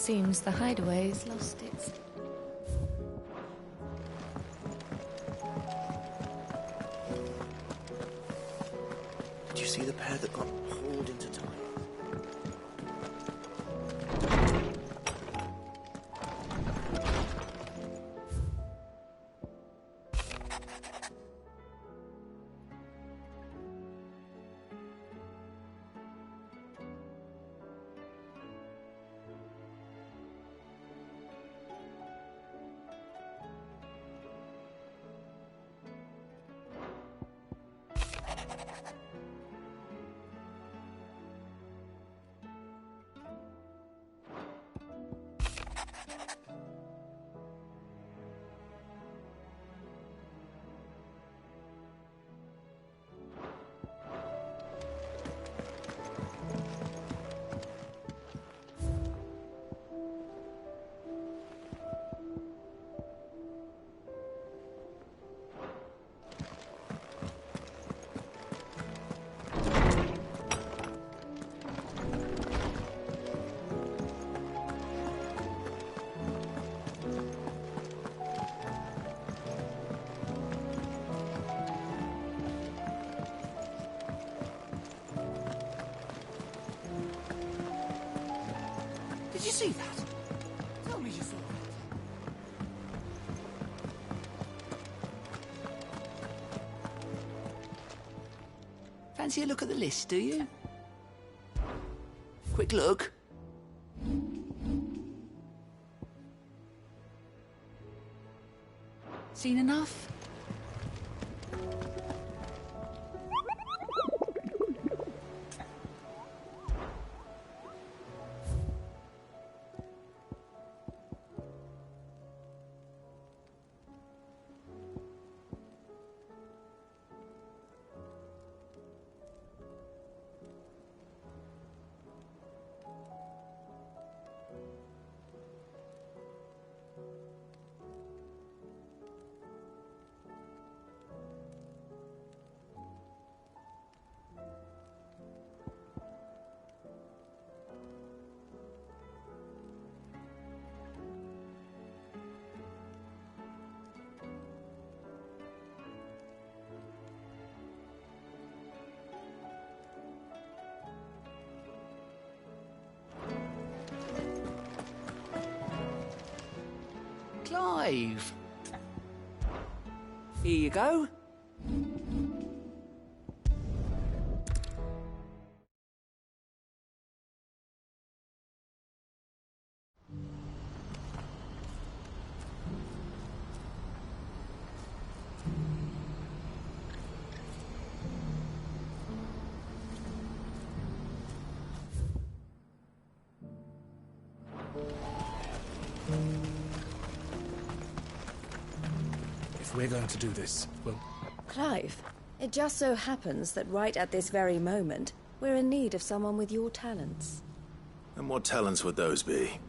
Seems the hideaway's lost its... Did you see the pair that got hauled into time? Did you see that? Tell me you saw it. Fancy a look at the list, do you? Quick look. Seen enough? Clive. Here you go. If we're going to do this, well... Clive, it just so happens that right at this very moment, we're in need of someone with your talents. And what talents would those be?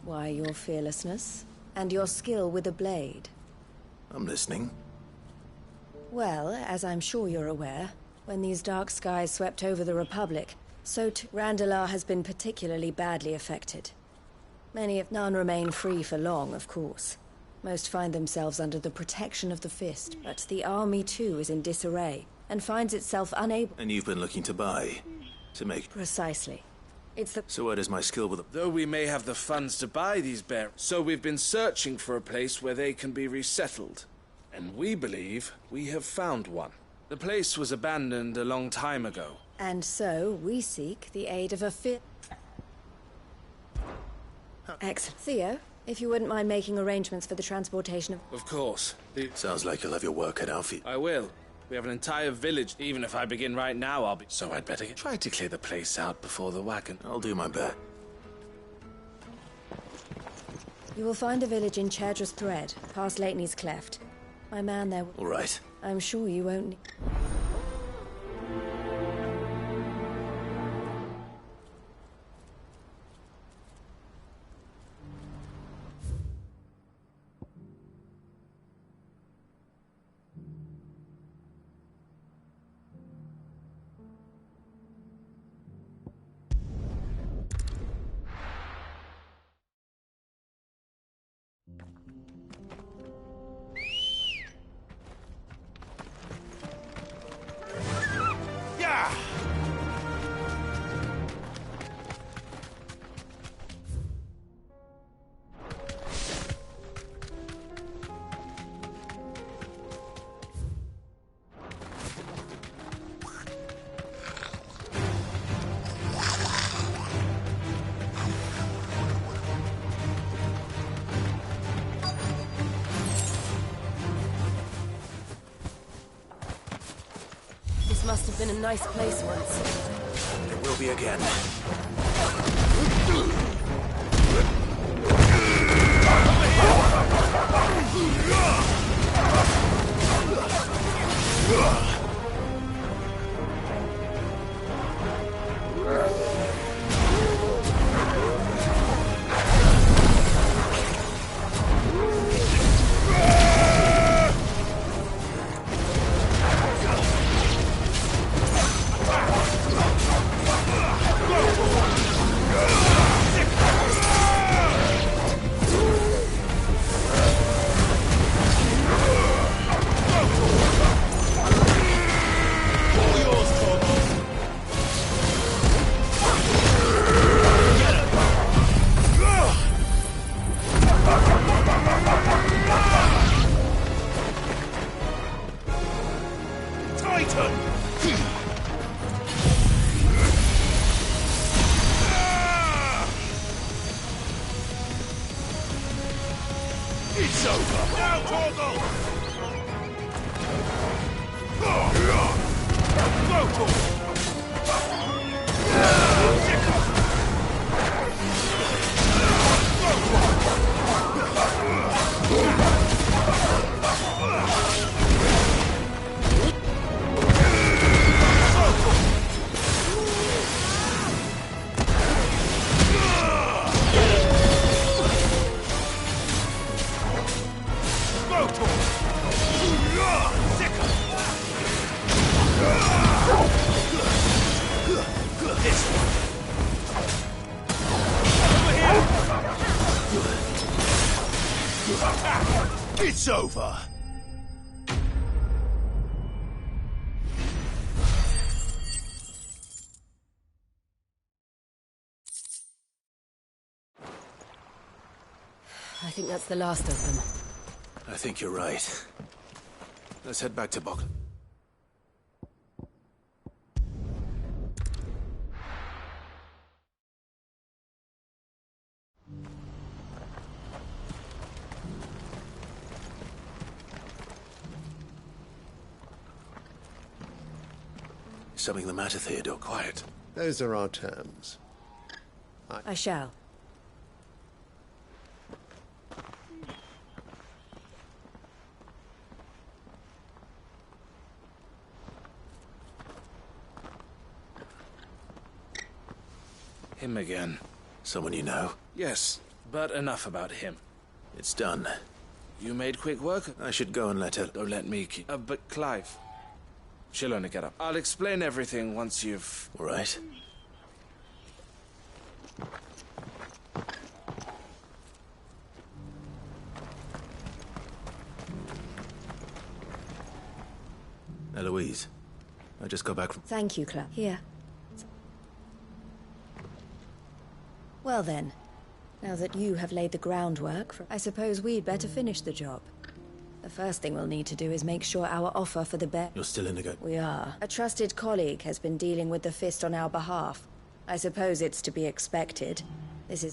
Why, your fearlessness, and your skill with a blade. I'm listening. Well, as I'm sure you're aware, when these dark skies swept over the Republic, Randalar has been particularly badly affected. Many, if none, remain free for long, of course. Most find themselves under the protection of the Fist, but the army too is in disarray, and finds itself unable... And you've been looking to buy, to make... Precisely. It's the... So where does my skill with... Though we may have the funds to buy these bears, so we've been searching for a place where they can be resettled. And we believe we have found one. The place was abandoned a long time ago. And so, we seek the aid of a Excellent. Theo, if you wouldn't mind making arrangements for the transportation of... Of course. Sounds like you'll have your work cut out for you. I will. We have an entire village. Even if I begin right now, I'll be... So I'd better try to clear the place out before the wagon. I'll do my best. You will find a village in Chedra's Thread, past Sleipnir's Cleft. My man there... All right. I'm sure you won't... This must have been a nice place once. It will be again. It's over! Now, Torgal! Go, Torgal! It's over! I think that's the last of them. I think you're right. Let's head back to Bog. Something the matter, Theodore? Quiet. Those are our terms. I shall. Him again. Someone you know? Yes, but enough about him. It's done. You made quick work? I should go and let her... Don't let me keep... but Clive. She'll only get up. I'll explain everything once you've... All right. Eloise, I just got back from... Thank you, Clive. Here. Well then, now that you have laid the groundwork, I suppose we'd better finish the job. The first thing we'll need to do is make sure our offer for the bear... You're still in the go... We are. A trusted colleague has been dealing with the Fist on our behalf. I suppose it's to be expected.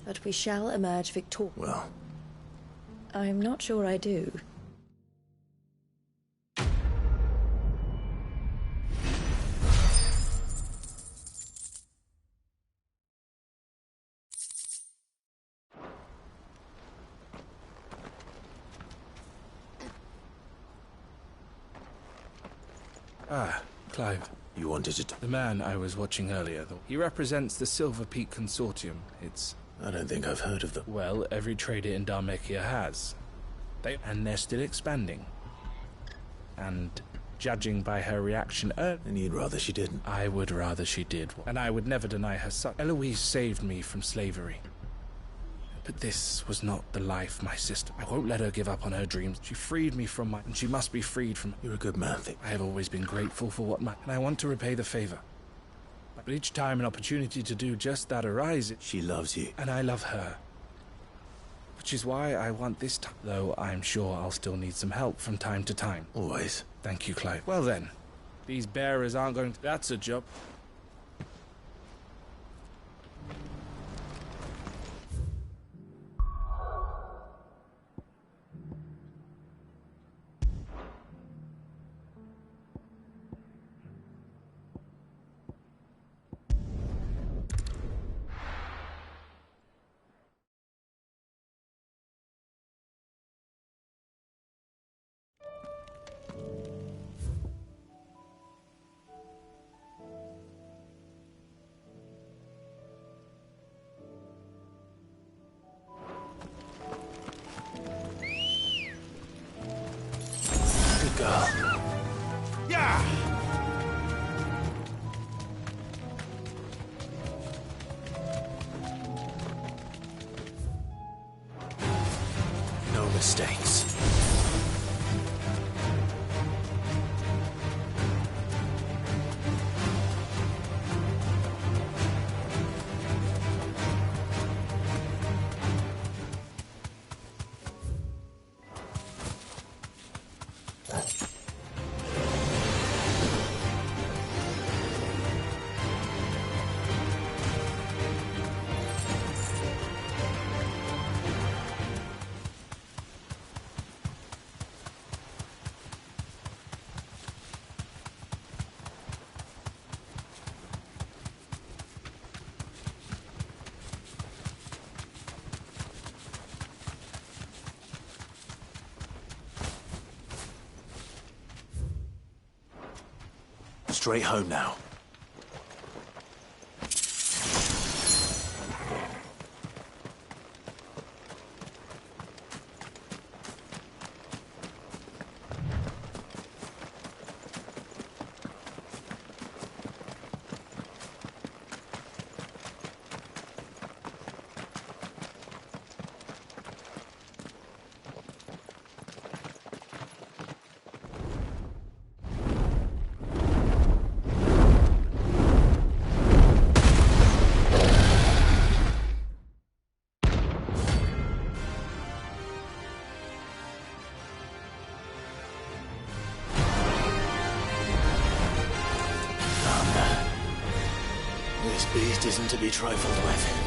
But we shall emerge victorious. Well... I'm not sure I do. Ah, Clive. You wanted to... The man I was watching earlier, he represents the Silver Peak Consortium. It's... I don't think I've heard of them. Well, every trader in Dharmekia has. And they're still expanding. And judging by her reaction... And you'd rather she didn't? I would rather she did. And I would never deny her son. Eloise saved me from slavery. But this was not the life my sister... I won't let her give up on her dreams. She freed me from and she must be freed from... You're a good man, I have always been grateful for what and I want to repay the favor. But each time an opportunity to do just that arises, She loves you. and I love her. Which is why I want this time, though I'm sure I'll still need some help from time to time. Always. Thank you, Clive. Well then, these bearers aren't going to... That's a job. Good girl. Yeah! No mistakes. Straight home now. This beast isn't to be trifled with.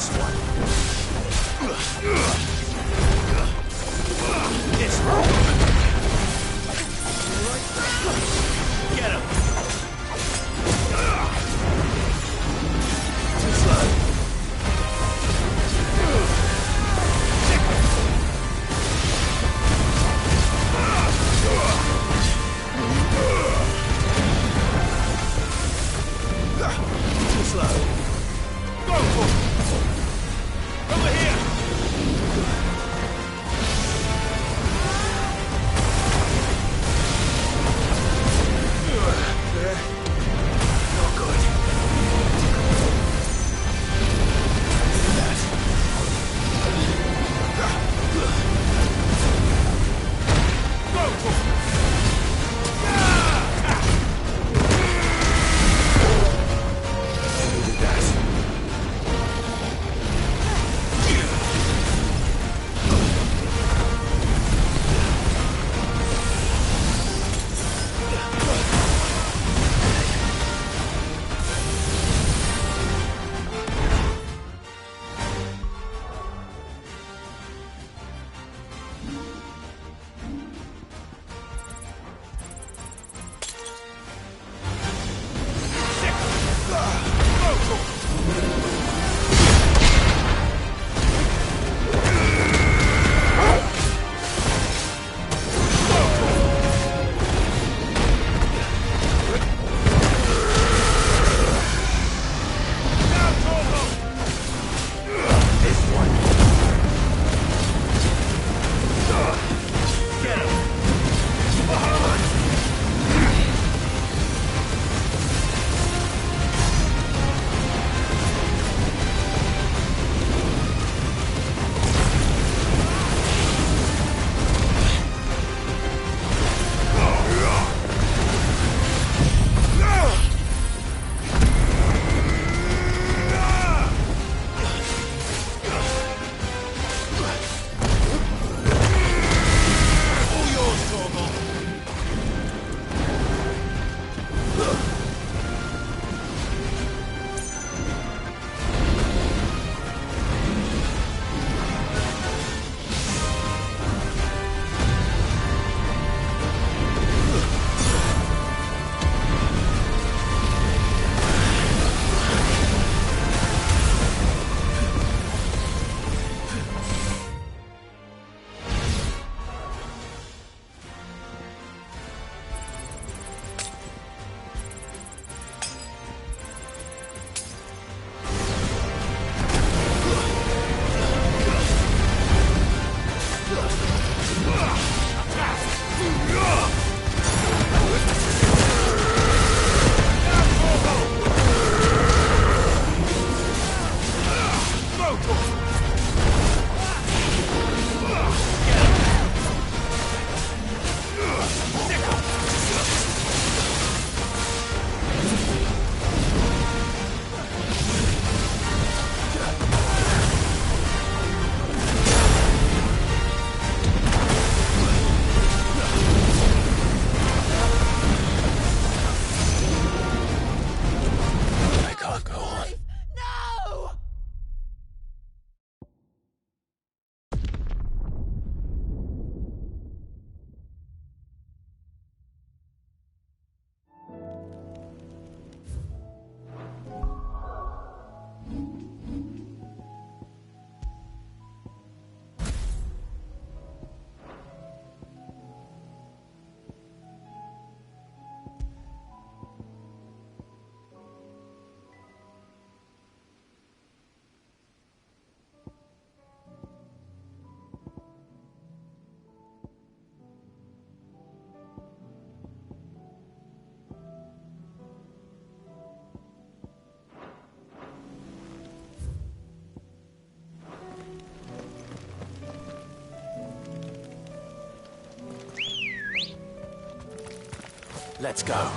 This one. This one. Get him. Too slow. Too slow. Go for it. Over here. Not good. Go for it. Needed that. Let's go.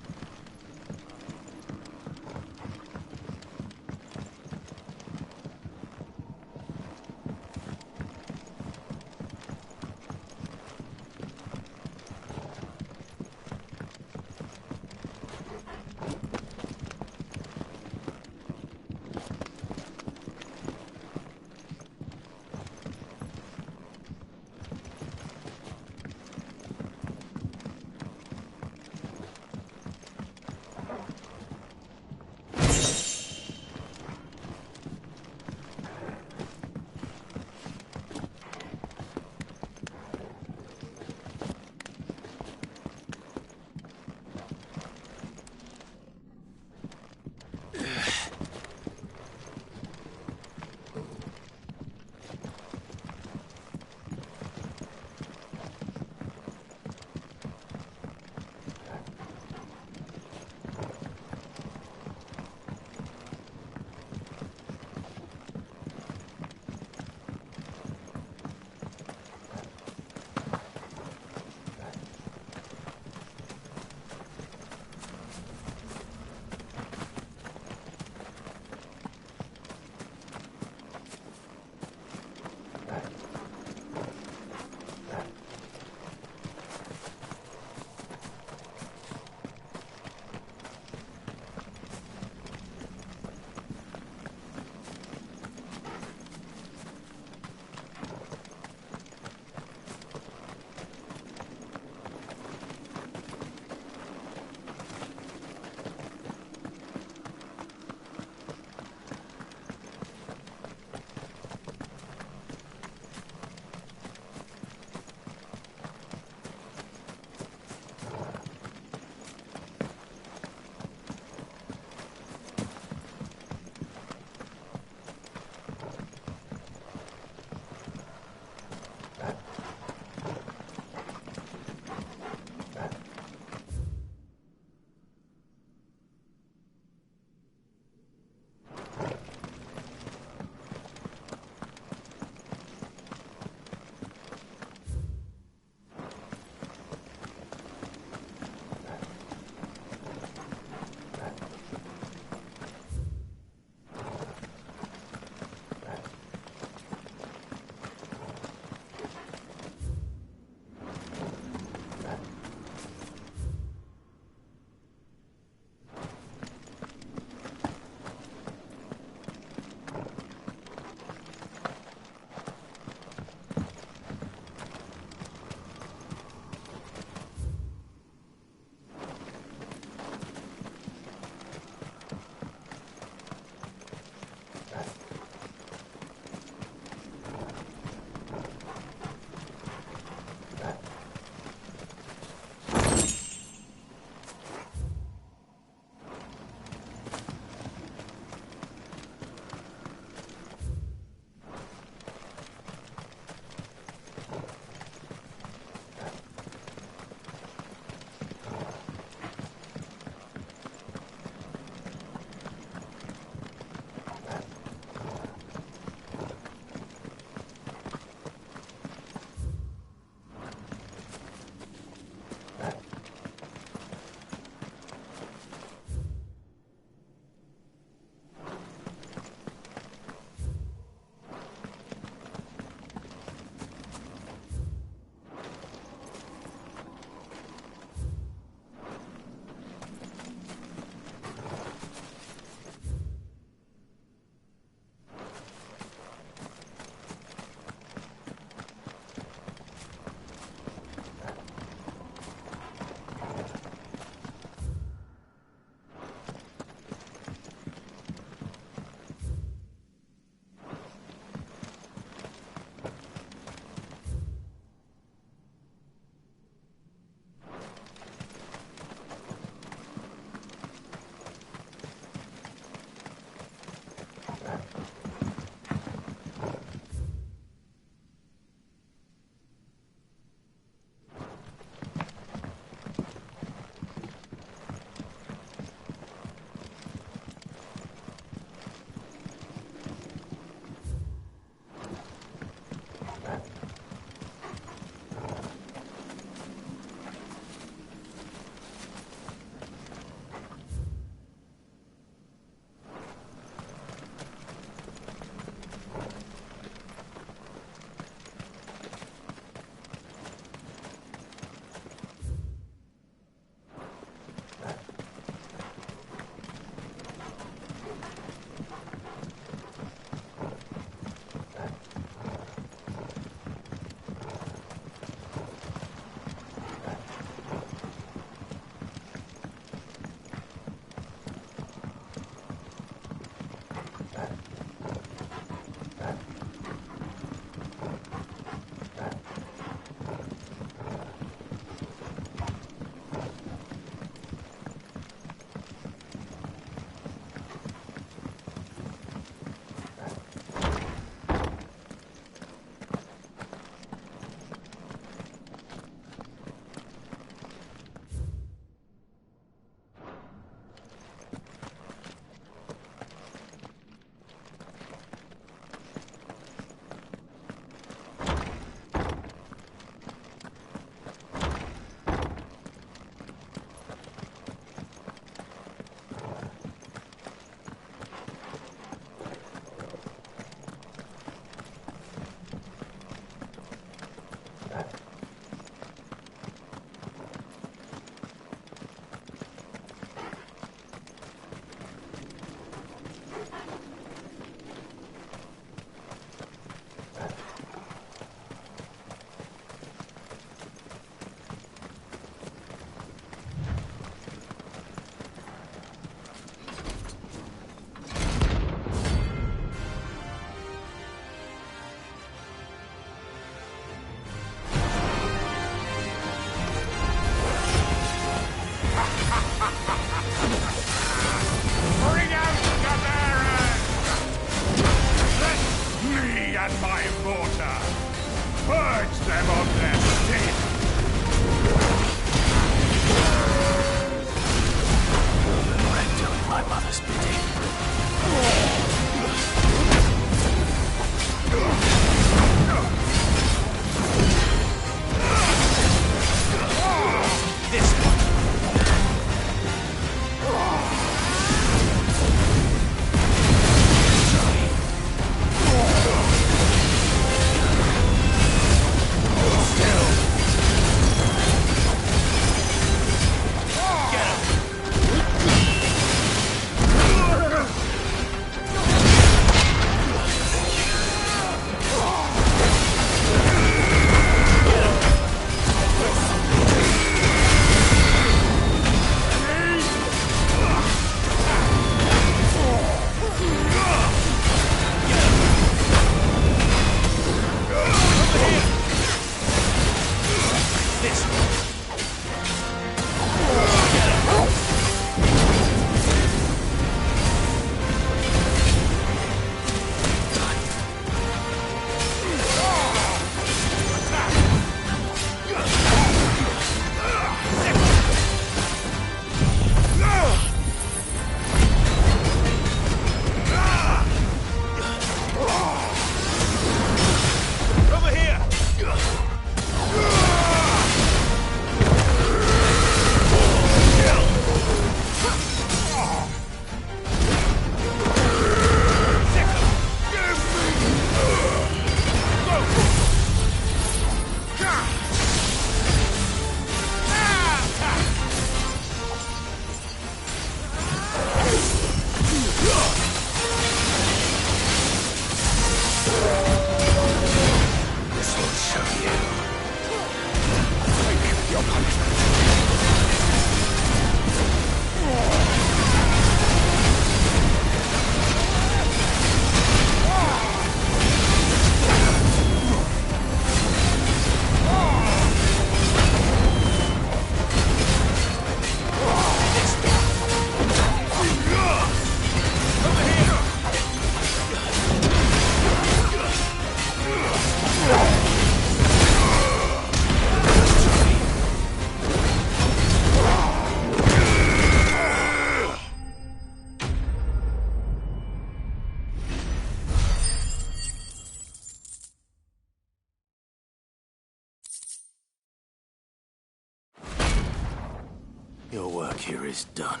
Your work here is done.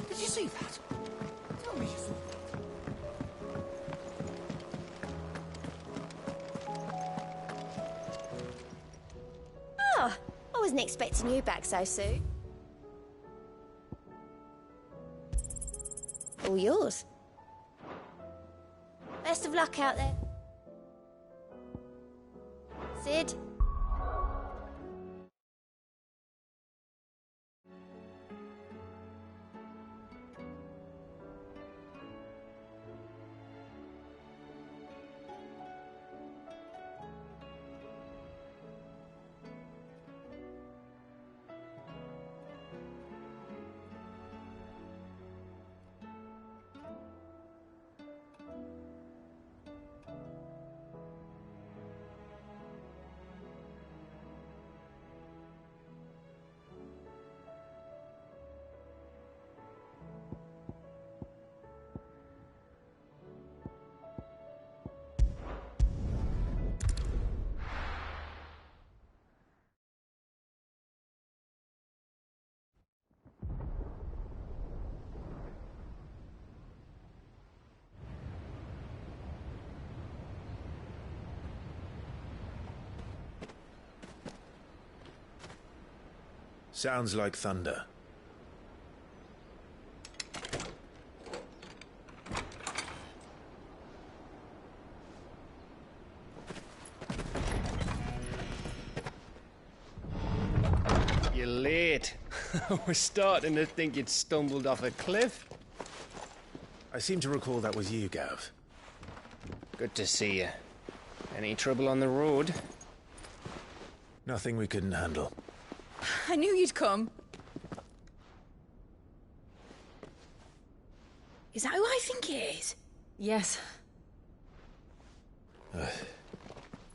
Did you see that? Tell me you saw that. Oh, I wasn't expecting you back so soon. All yours. Best of luck out there. Sid? Sounds like thunder. You're late. We're starting to think you'd stumbled off a cliff. I seem to recall that was you, Gav. Good to see you. Any trouble on the road? Nothing we couldn't handle. I knew you'd come. Is that who I think it is? Yes.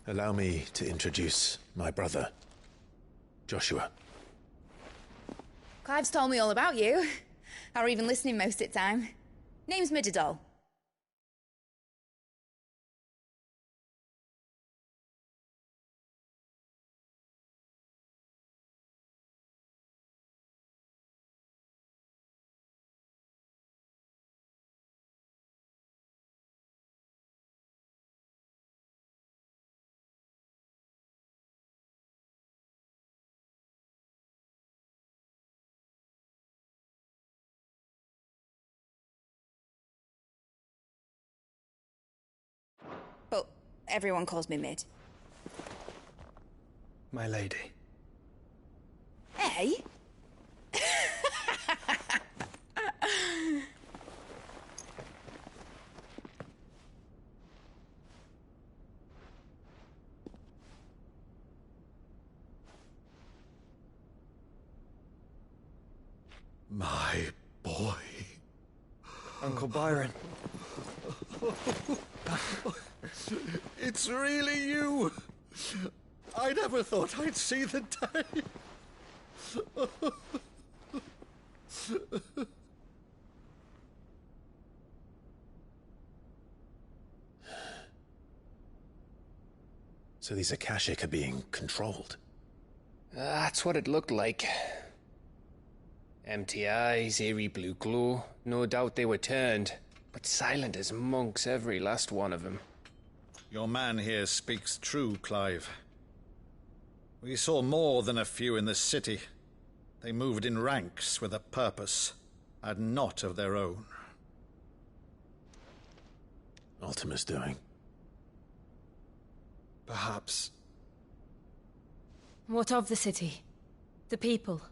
Allow me to introduce my brother, Joshua. Clive's told me all about you. Or even listening most of the time. Name's Mididol. But everyone calls me Mid. My lady. Hey? My boy. Uncle Byron. It's really you. I never thought I'd see the day. So these Akashic are being controlled. That's what it looked like. Empty eyes, eerie blue glow. No doubt they were turned, but silent as monks, every last one of them. Your man here speaks true, Clive. We saw more than a few in the city. They moved in ranks with a purpose, and not of their own. Ultima's doing. Perhaps. What of the city? The people?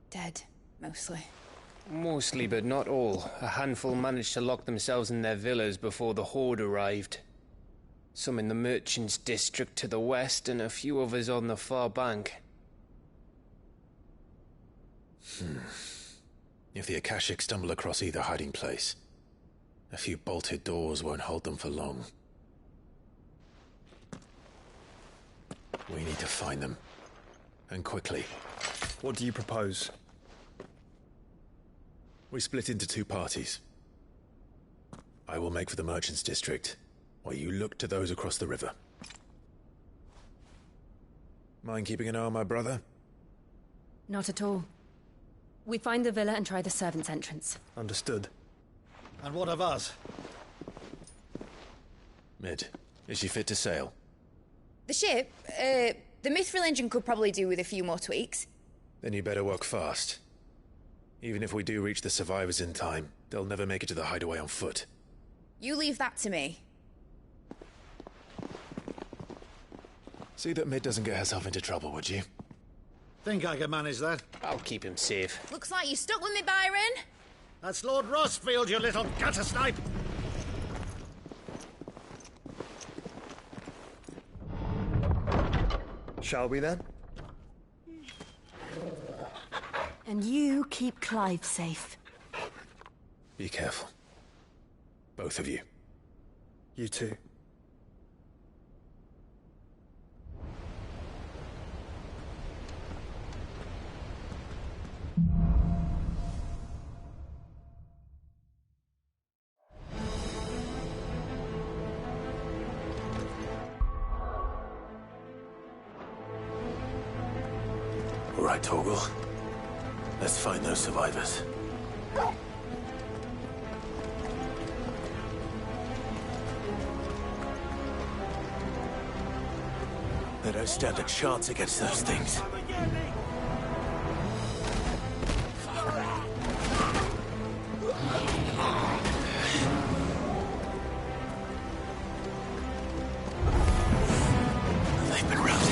Dead, mostly. Mostly, but not all. A handful managed to lock themselves in their villas before the Horde arrived. Some in the Merchants' District to the west, and a few others on the far bank. If the Akashic stumble across either hiding place, a few bolted doors won't hold them for long. We need to find them. And quickly. What do you propose? We split into two parties. I will make for the Merchants' District, while you look to those across the river. Mind keeping an eye on my brother? Not at all. We find the villa and try the servants' entrance. Understood. And what of us? Mid, is she fit to sail? The ship, the Mithril engine could probably do with a few more tweaks. Then you better work fast. Even if we do reach the survivors in time, they'll never make it to the hideaway on foot. You leave that to me. See that Mid doesn't get herself into trouble, would you? Think I can manage that? I'll keep him safe. Looks like you stuck with me, Byron. That's Lord Rossfield, you little gutter snipe! Shall we then? And you keep Clive safe. Be careful. Both of you. You too. All right, Torgal. Let's find those survivors. They don't stand a chance against those things. They've been routed.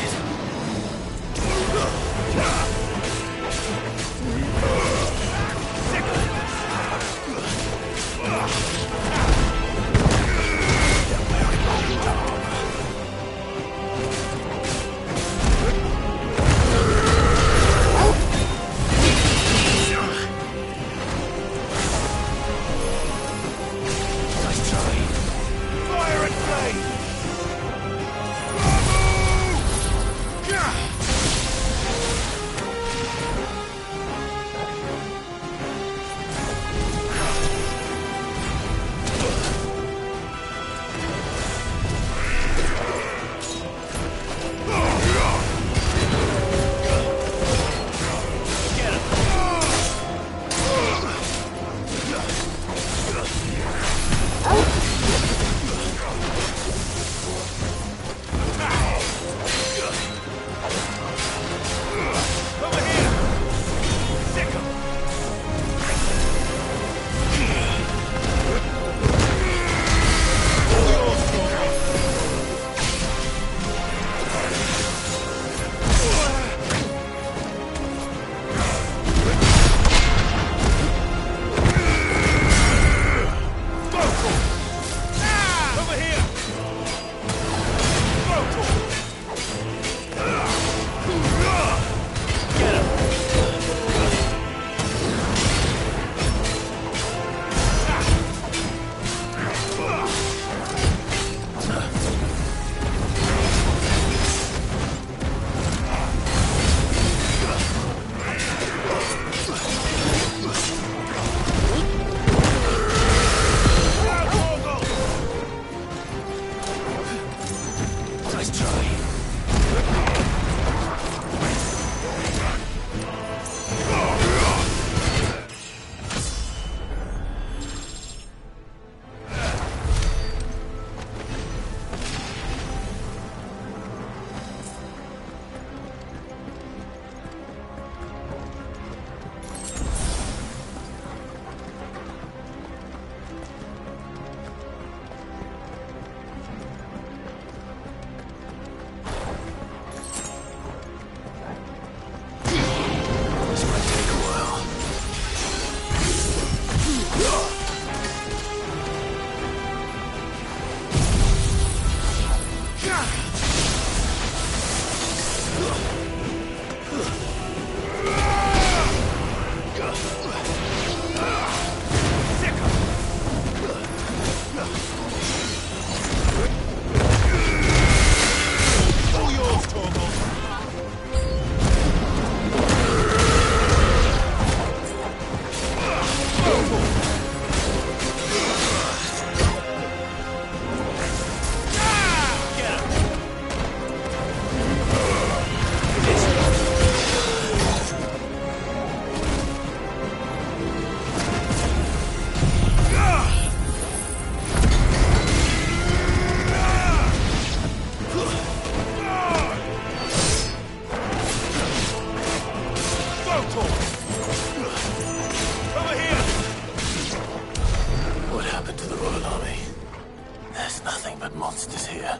but monsters here.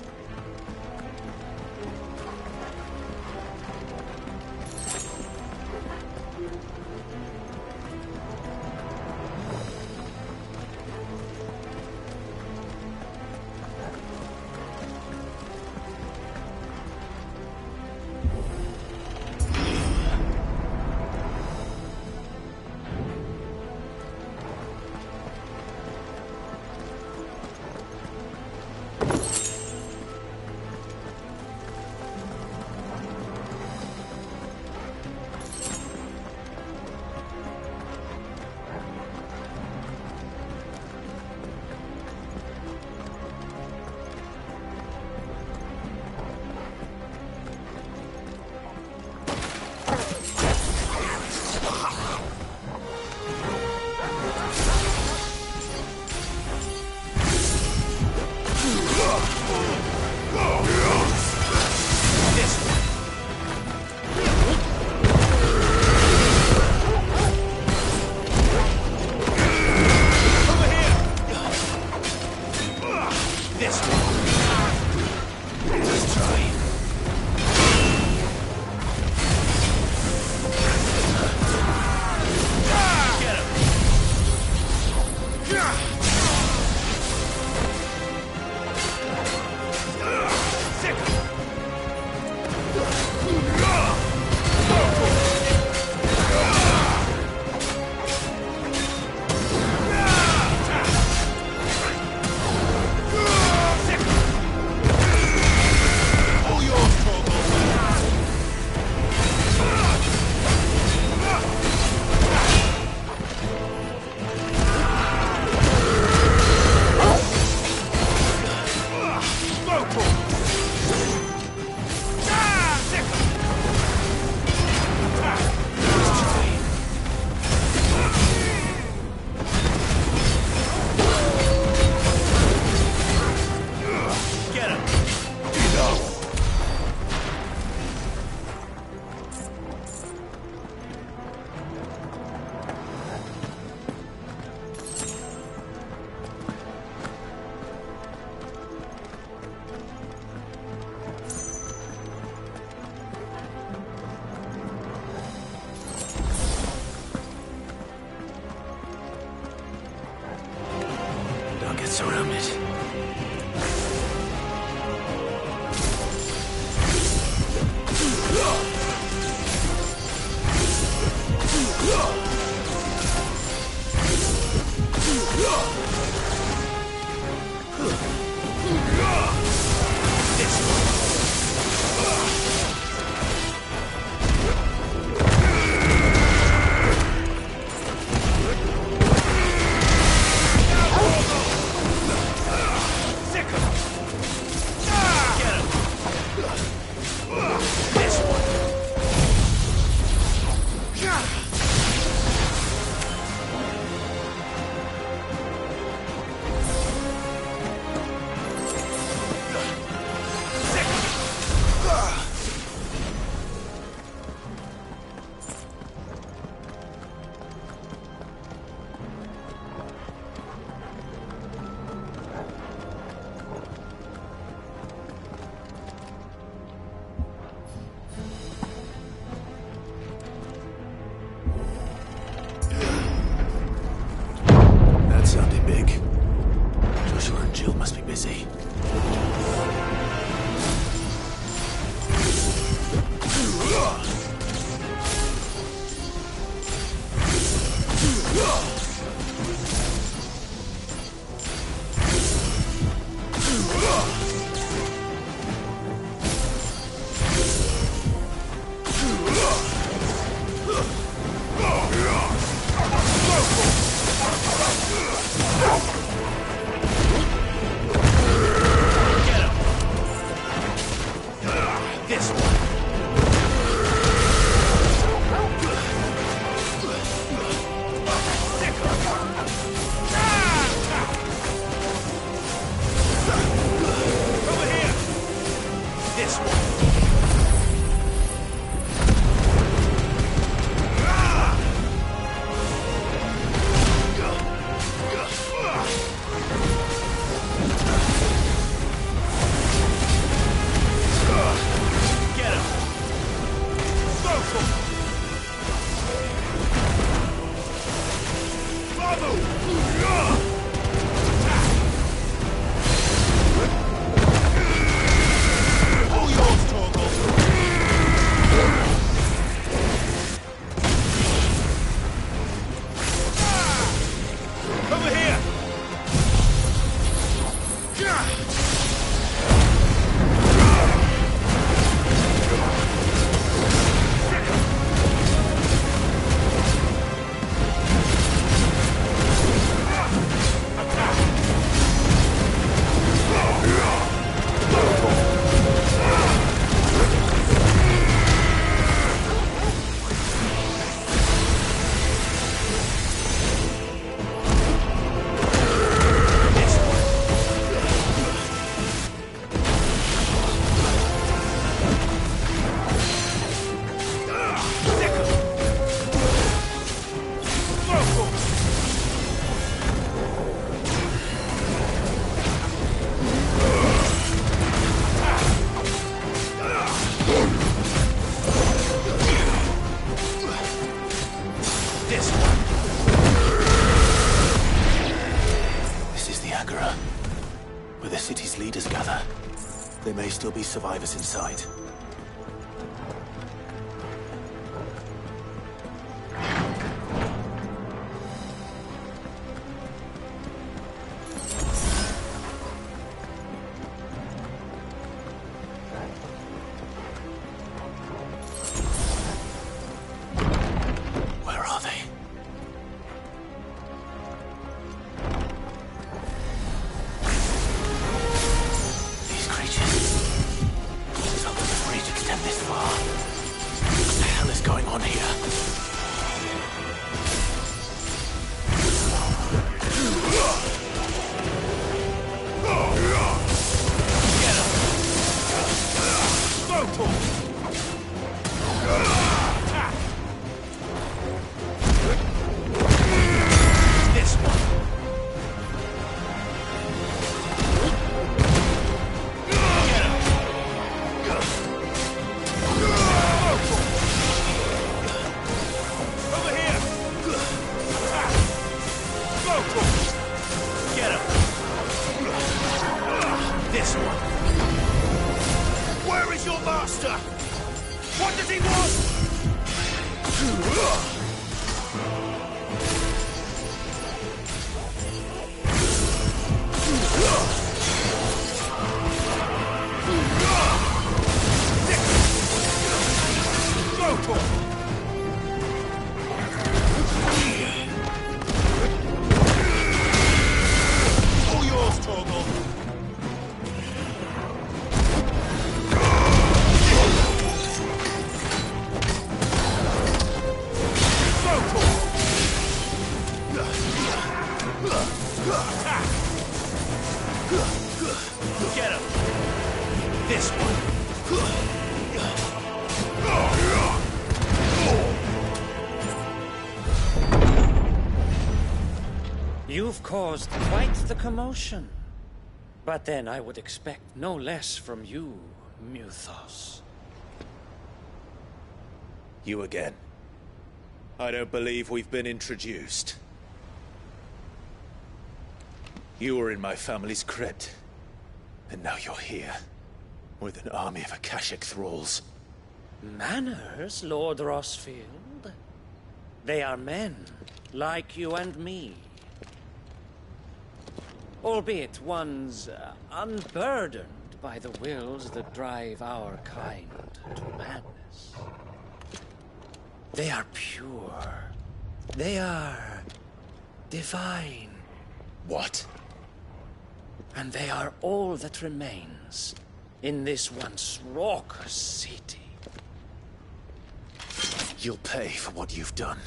Surrounded. Agora, where the city's leaders gather. There may still be survivors inside. You've caused quite the commotion. But then I would expect no less from you, Muthos. You again. I don't believe we've been introduced. You were in my family's crypt. And now you're here. With an army of Akashic thralls. Manners, Lord Rossfield? They are men, like you and me. Albeit ones unburdened by the wills that drive our kind to madness. They are pure. They are divine. What? And they are all that remains in this once raucous city. You'll pay for what you've done.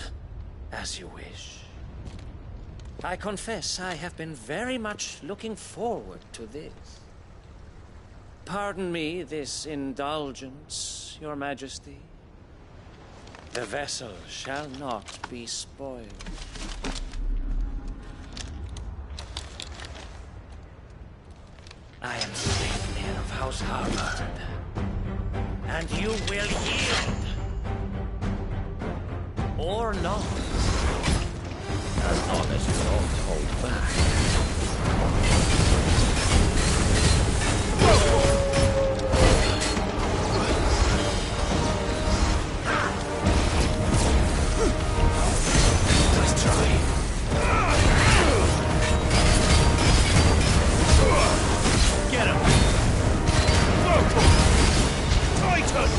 As you wish. I confess I have been very much looking forward to this. Pardon me this indulgence, Your Majesty. The vessel shall not be spoiled. I am Sleipnir of House Harvard, and you will yield. Or not. As long as you don't hold back. Let's try. Get him! Titan!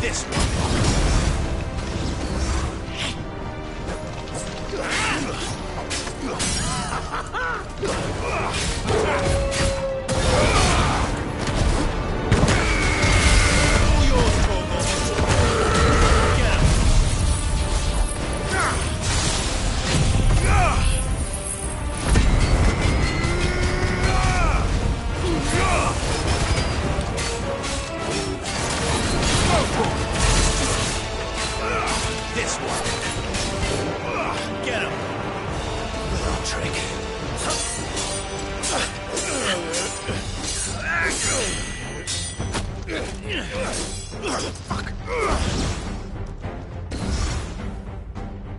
This one.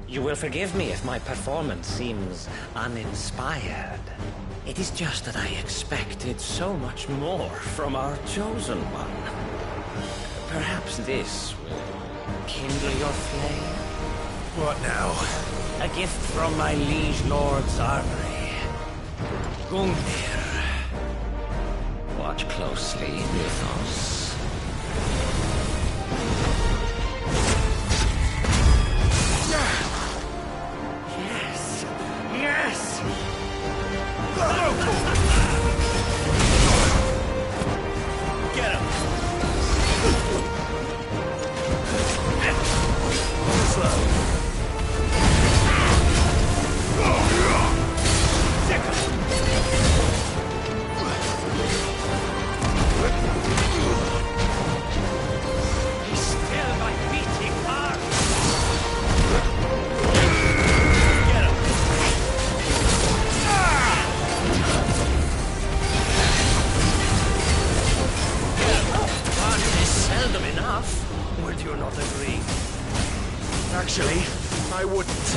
You will forgive me if my performance seems uninspired. It is just that I expected so much more from our chosen one. Perhaps this will kindle your flame? What now? A gift from my liege lord's armory. Gungnir. Watch closely, Mythos. Yes! Get him! Slow. He's still my beating heart! Get him! One is seldom enough. Would you not agree? Actually, I wouldn't.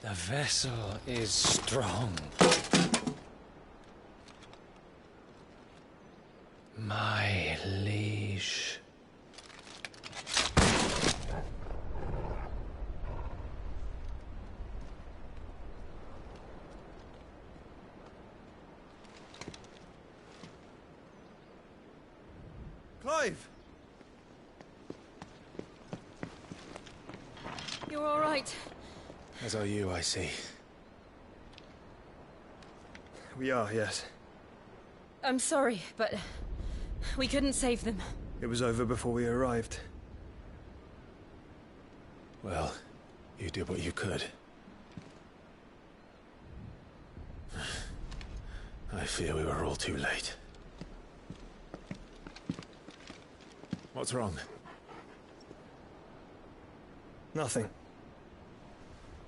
The vessel is strong. My liege. Clive! You're all right. As are you, I see. We are, yes. I'm sorry, but we couldn't save them. It was over before we arrived. Well, you did what you could. I fear we were all too late. What's wrong? Nothing.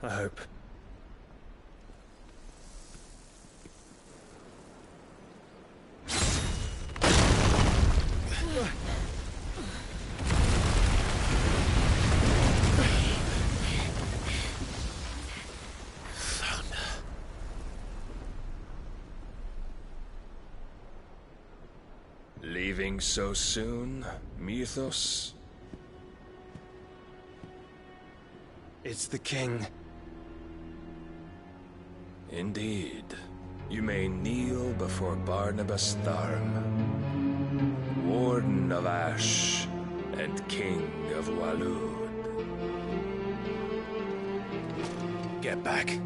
I hope. Leaving so soon, Mythos? It's the king. Indeed. You may kneel before Barnabas Tharm, Warden of Ash and King of Walud. Get back.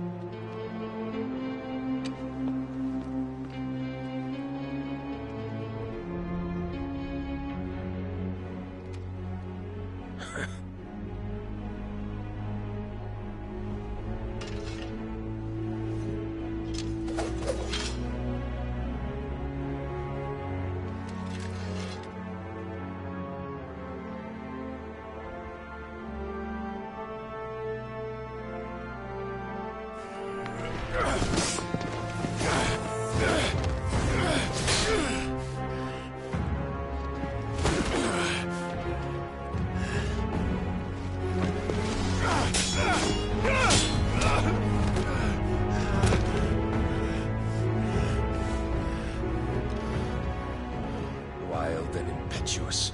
Wild and impetuous.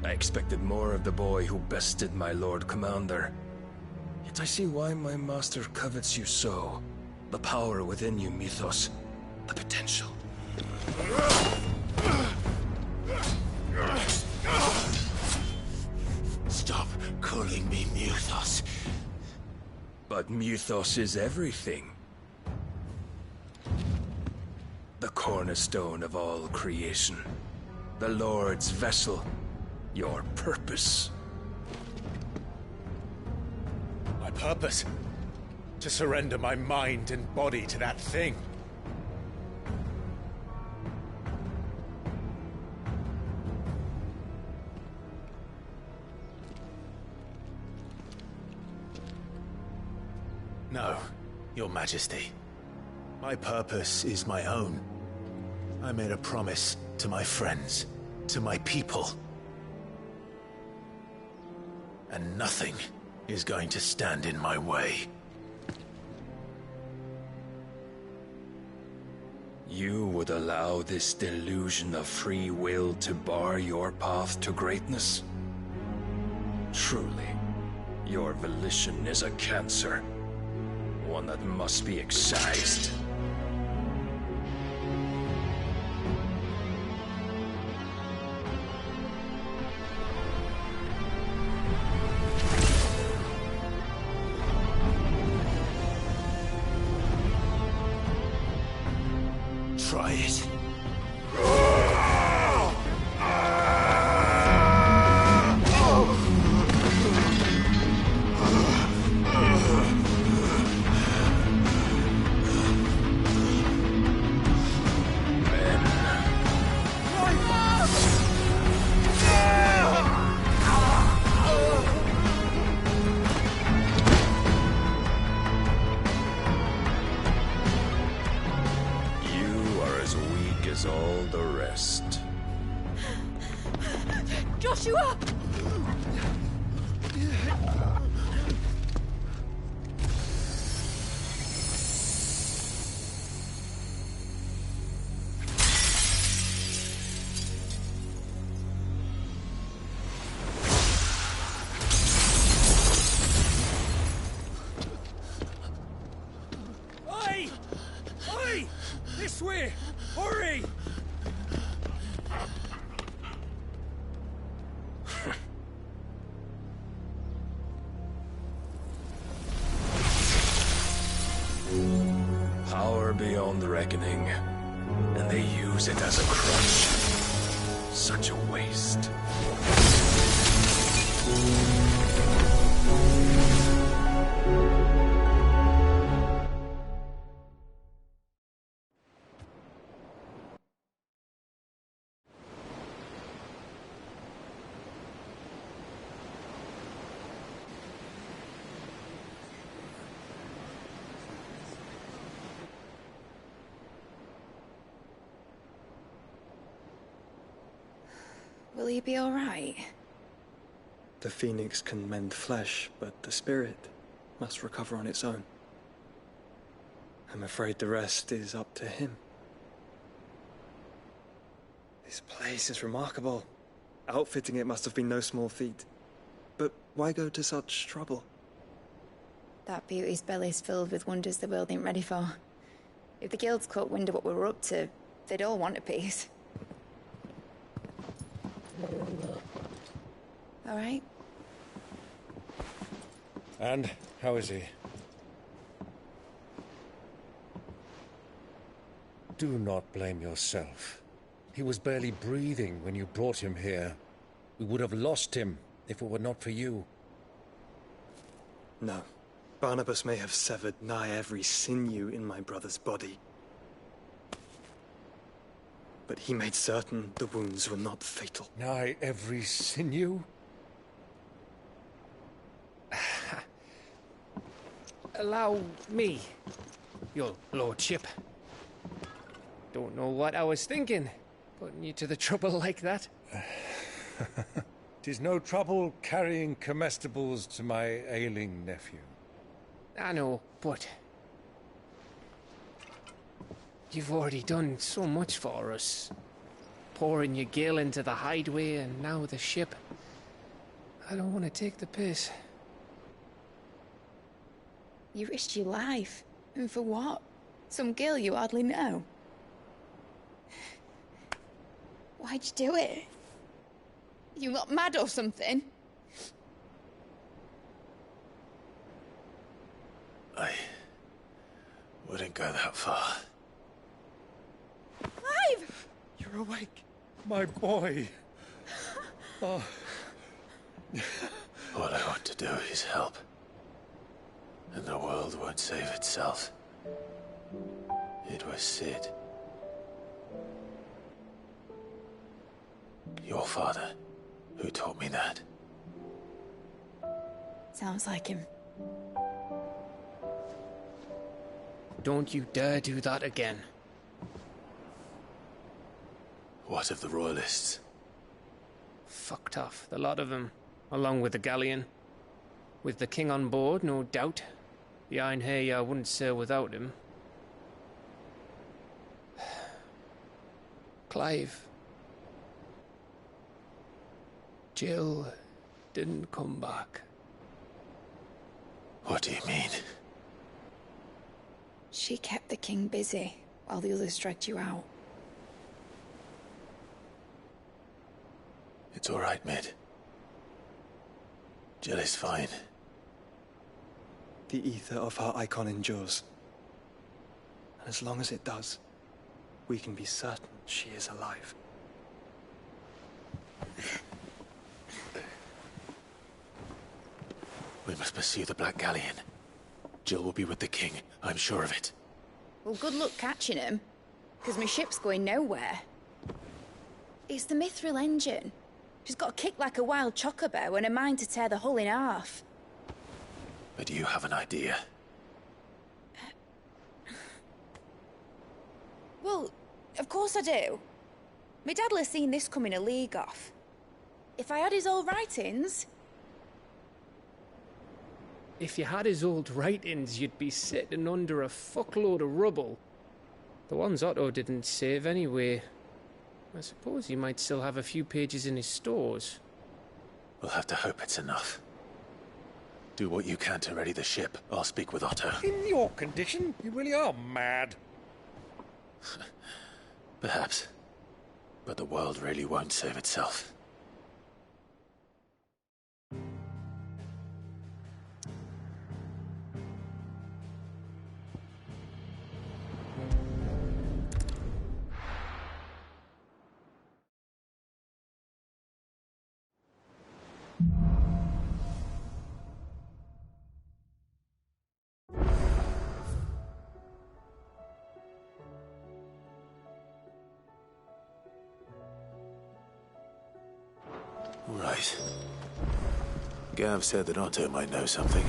I expected more of the boy who bested my Lord Commander. Yet I see why my master covets you so. The power within you, Mythos. The potential. Stop calling me Mythos. But Mythos is everything. The cornerstone of all creation. The Lord's vessel. Your purpose. My purpose? To surrender my mind and body to that thing. No, Your Majesty. My purpose is my own. I made a promise to my friends, to my people. And nothing is going to stand in my way. You would allow this delusion of free will to bar your path to greatness? Truly, your volition is a cancer. One that must be excised. Try it. As all the rest. Joshua! This way! Hurry! Power beyond reckoning, and they use it as a crutch. Such a waste. Will he be all right? The phoenix can mend flesh, but the spirit must recover on its own. I'm afraid the rest is up to him. This place is remarkable. Outfitting it must have been no small feat. But why go to such trouble? That beauty's belly's filled with wonders the world ain't ready for. If the guilds caught wind of what we were up to, they'd all want a piece. All right? And how is he? Do not blame yourself. He was barely breathing when you brought him here. We would have lost him if it were not for you. No. Barnabas may have severed nigh every sinew in my brother's body. But he made certain the wounds were not fatal. Nigh every sinew? Allow me, your lordship. Don't know what I was thinking, putting you to the trouble like that. 'Tis no trouble carrying comestibles to my ailing nephew. I know, but you've already done so much for us. Pouring your gil into the hideaway and now the ship. I don't want to take the piss. You risked your life. And for what? Some girl you hardly know. Why'd you do it? You got mad or something? I wouldn't go that far. Clive! You're awake, my boy. Oh. All I want to do is help. And the world won't save itself. It was Sid. Your father, who taught me that. Sounds like him. Don't you dare do that again. What of the Royalists? Fucked off, the lot of them, along with the galleon. With the king on board, no doubt. The Iron Hair wouldn't sail without him. Clive. Jill didn't come back. What do you mean? She kept the king busy while the others dragged you out. It's all right, Mid. Jill is fine. The ether of her icon endures. And as long as it does, we can be certain she is alive. We must pursue the Black Galleon. Jill will be with the king, I'm sure of it. Well, good luck catching him, because my ship's going nowhere. It's the Mithril engine. She's got a kick like a wild chocobo and a mind to tear the hull in half. But do you have an idea? Well, of course I do. My dad'll have seen this coming a league off. If I had his old writings... If you had his old writings, you'd be sitting under a fuckload of rubble. The ones Otto didn't save anyway. I suppose he might still have a few pages in his stores. We'll have to hope it's enough. Do what you can to ready the ship. I'll speak with Otto. In your condition, you really are mad. Perhaps. But the world really won't save itself. Right. Gav said that Otto might know something.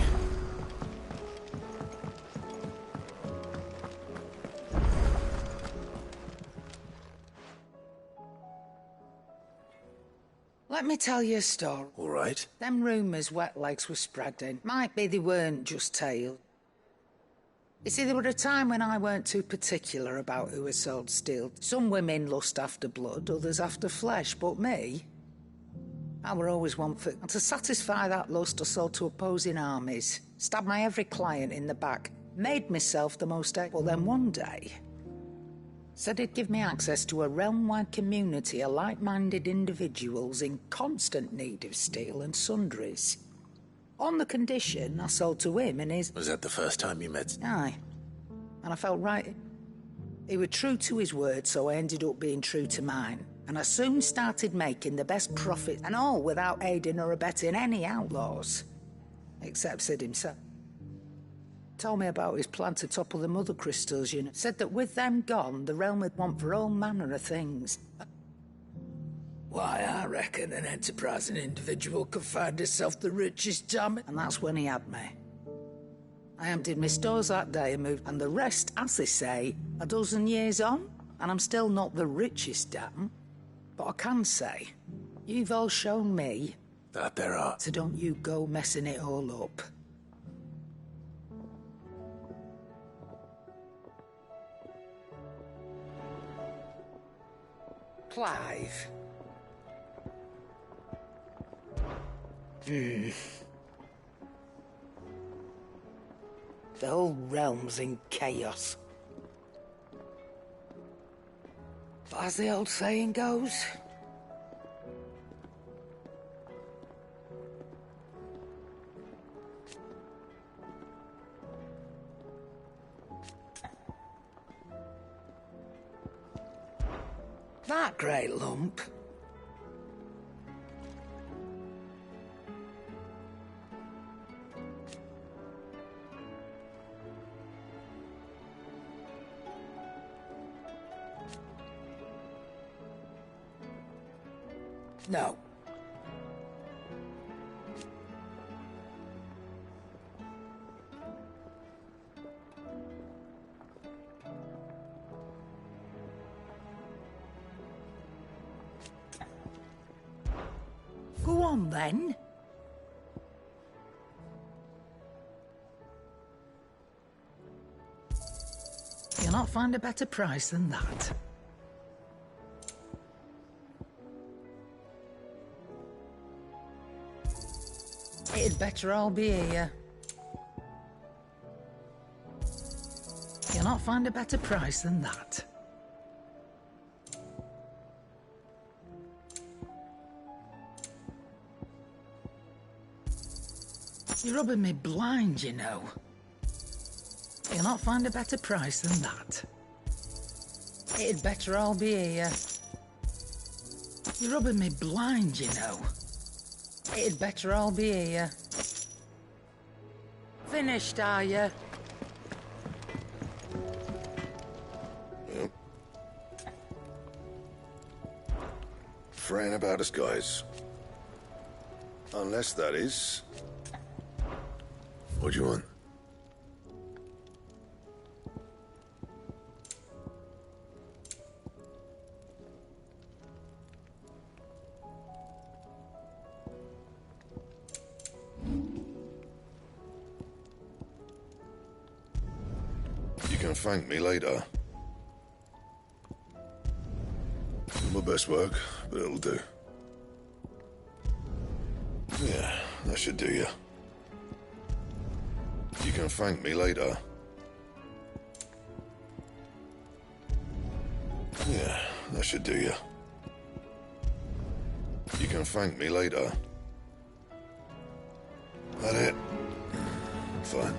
Let me tell you a story. All right. Them rumours wet legs were spreading. Might be they weren't just tales. You see, there were a time when I weren't too particular about who was sold steel. Some women lust after blood, others after flesh, but me, I were always one for... And to satisfy that lust, I sold to opposing armies, stabbed my every client in the back, made myself the most... Well, then one day, said he'd give me access to a realm-wide community of like-minded individuals in constant need of steel and sundries. On the condition I sold to him and his... Was that the first time you met? Aye. And I felt right. He was true to his word, so I ended up being true to mine. And I soon started making the best profit, and all without aiding or abetting any outlaws. Except Sid himself. Told me about his plan to topple the mother crystals, you know. Said that with them gone, the realm would want for all manner of things. Why, I reckon an enterprising individual could find himself the richest damn it. And that's when he had me. I emptied my stores that day and moved, and the rest, as they say, a dozen years on, and I'm still not the richest damn. But I can say, you've all shown me... That there are. So don't you go messing it all up. Clive. The whole realm's in chaos. But as the old saying goes... That great lump... No. Go on, then. You'll not find a better price than that. It'd better all be here. You'll not find a better price than that. You're rubbing me blind, you know. You'll not find a better price than that. It'd better all be here. You're rubbing me blind, you know. It'd better all be here. Finished, are you? Yep. Fraying about us, guys. Unless that is... What do you want? You can thank me later. My best work, but it'll do. Yeah, that should do you. You can thank me later. Yeah, that should do you. You can thank me later. That it? Fine.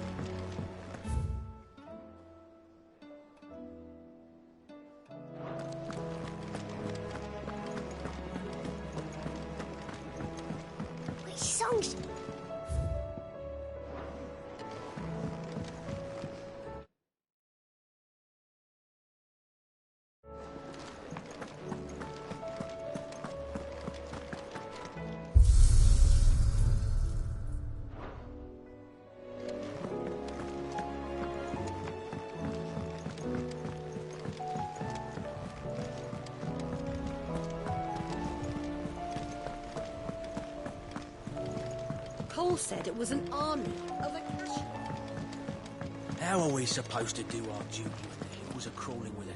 Which songs? Cole said it was an army of Akasha. How are we supposed to do our duty when the hills are crawling with a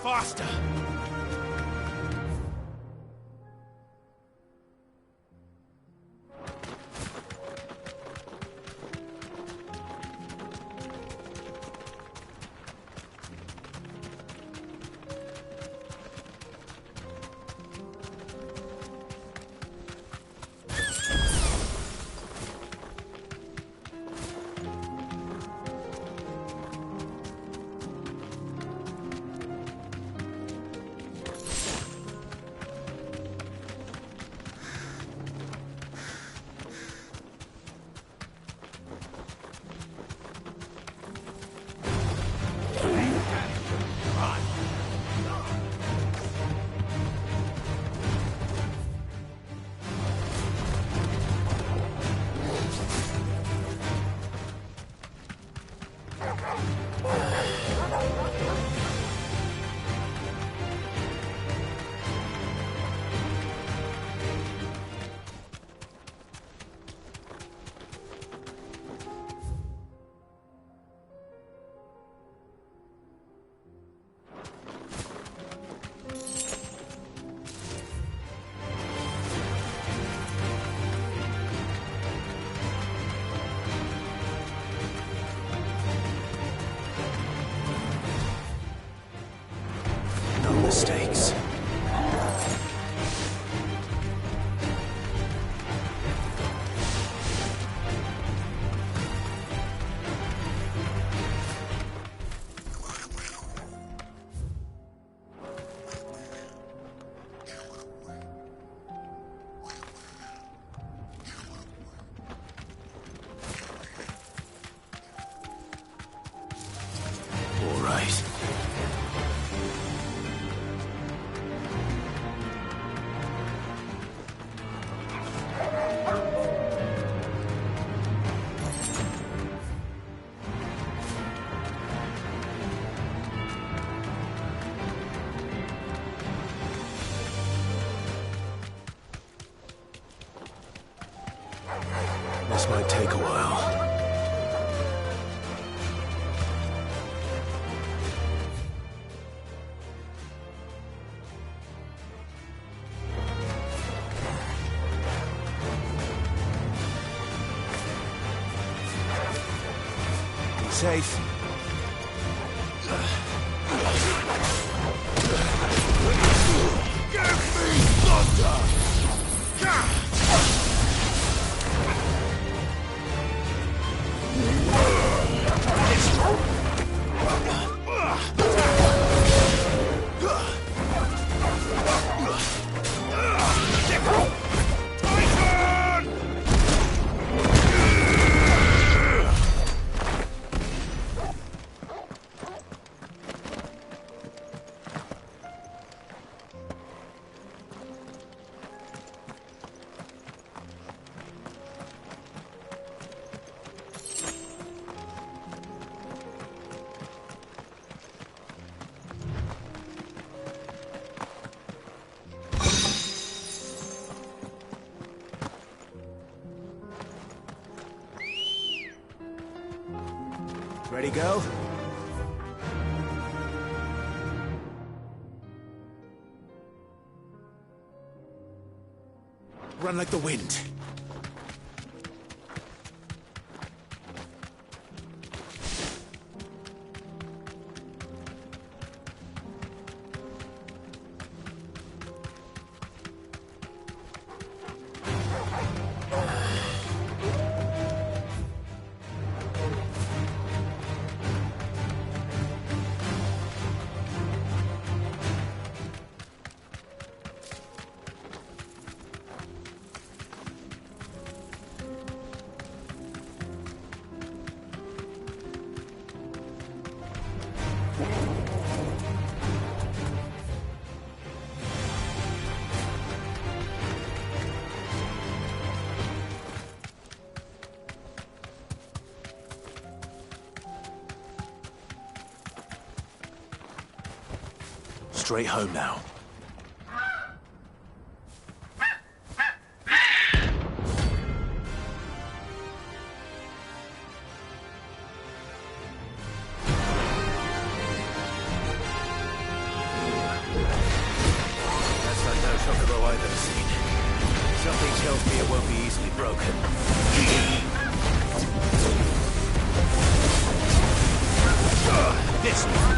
Faster! Safe. Give me thunder! Ready, go? Run like the wind. Straight home now. That's not no chocobo I've ever seen. Something tells me it won't be easily broken. This one.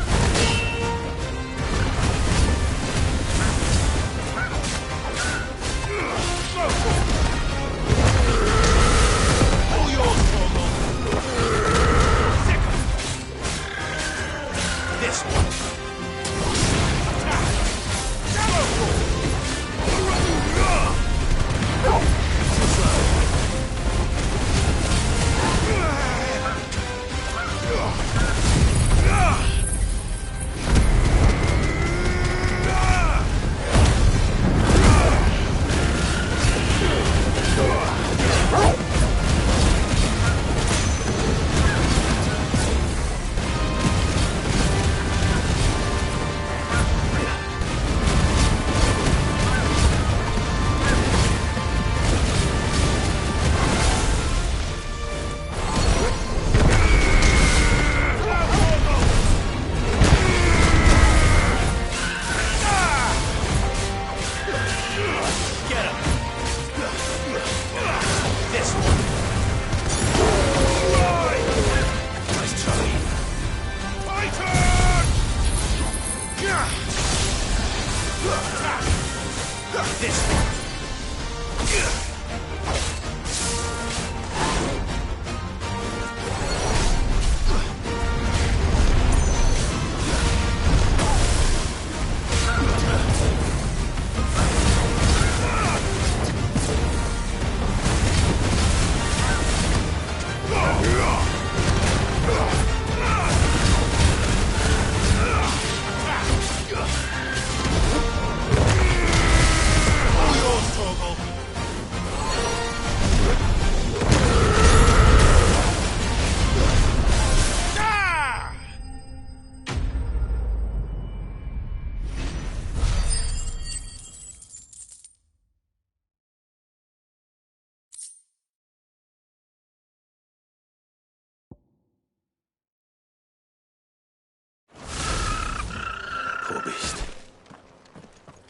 Poor beast.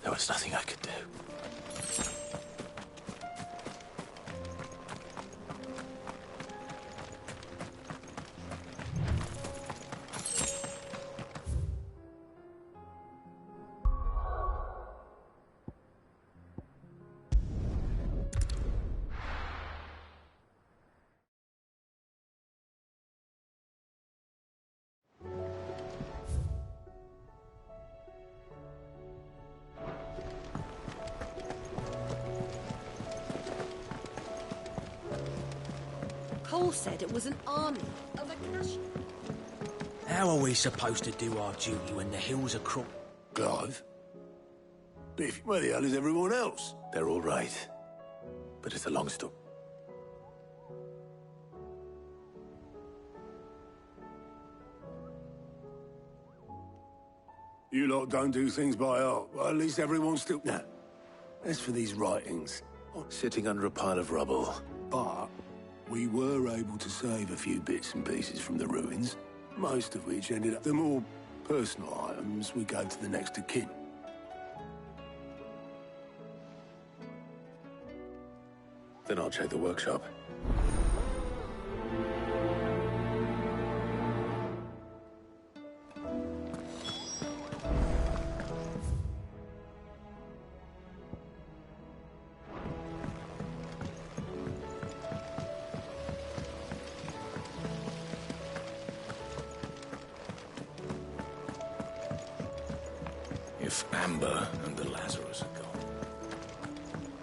There was nothing I could do. all said it was an army of Akasha. How are we supposed to do our duty when the hills are Clive? Biff, where the hell is everyone else? They're all right. But it's a long story. You lot don't do things by art. Well, at least everyone's still... Nah. As for these writings... Sitting under a pile of rubble. But we were able to save a few bits and pieces from the ruins, most of which ended up... The more personal items we gave to the next of kin. Then I'll check the workshop. If Amber and the Lazarus are gone,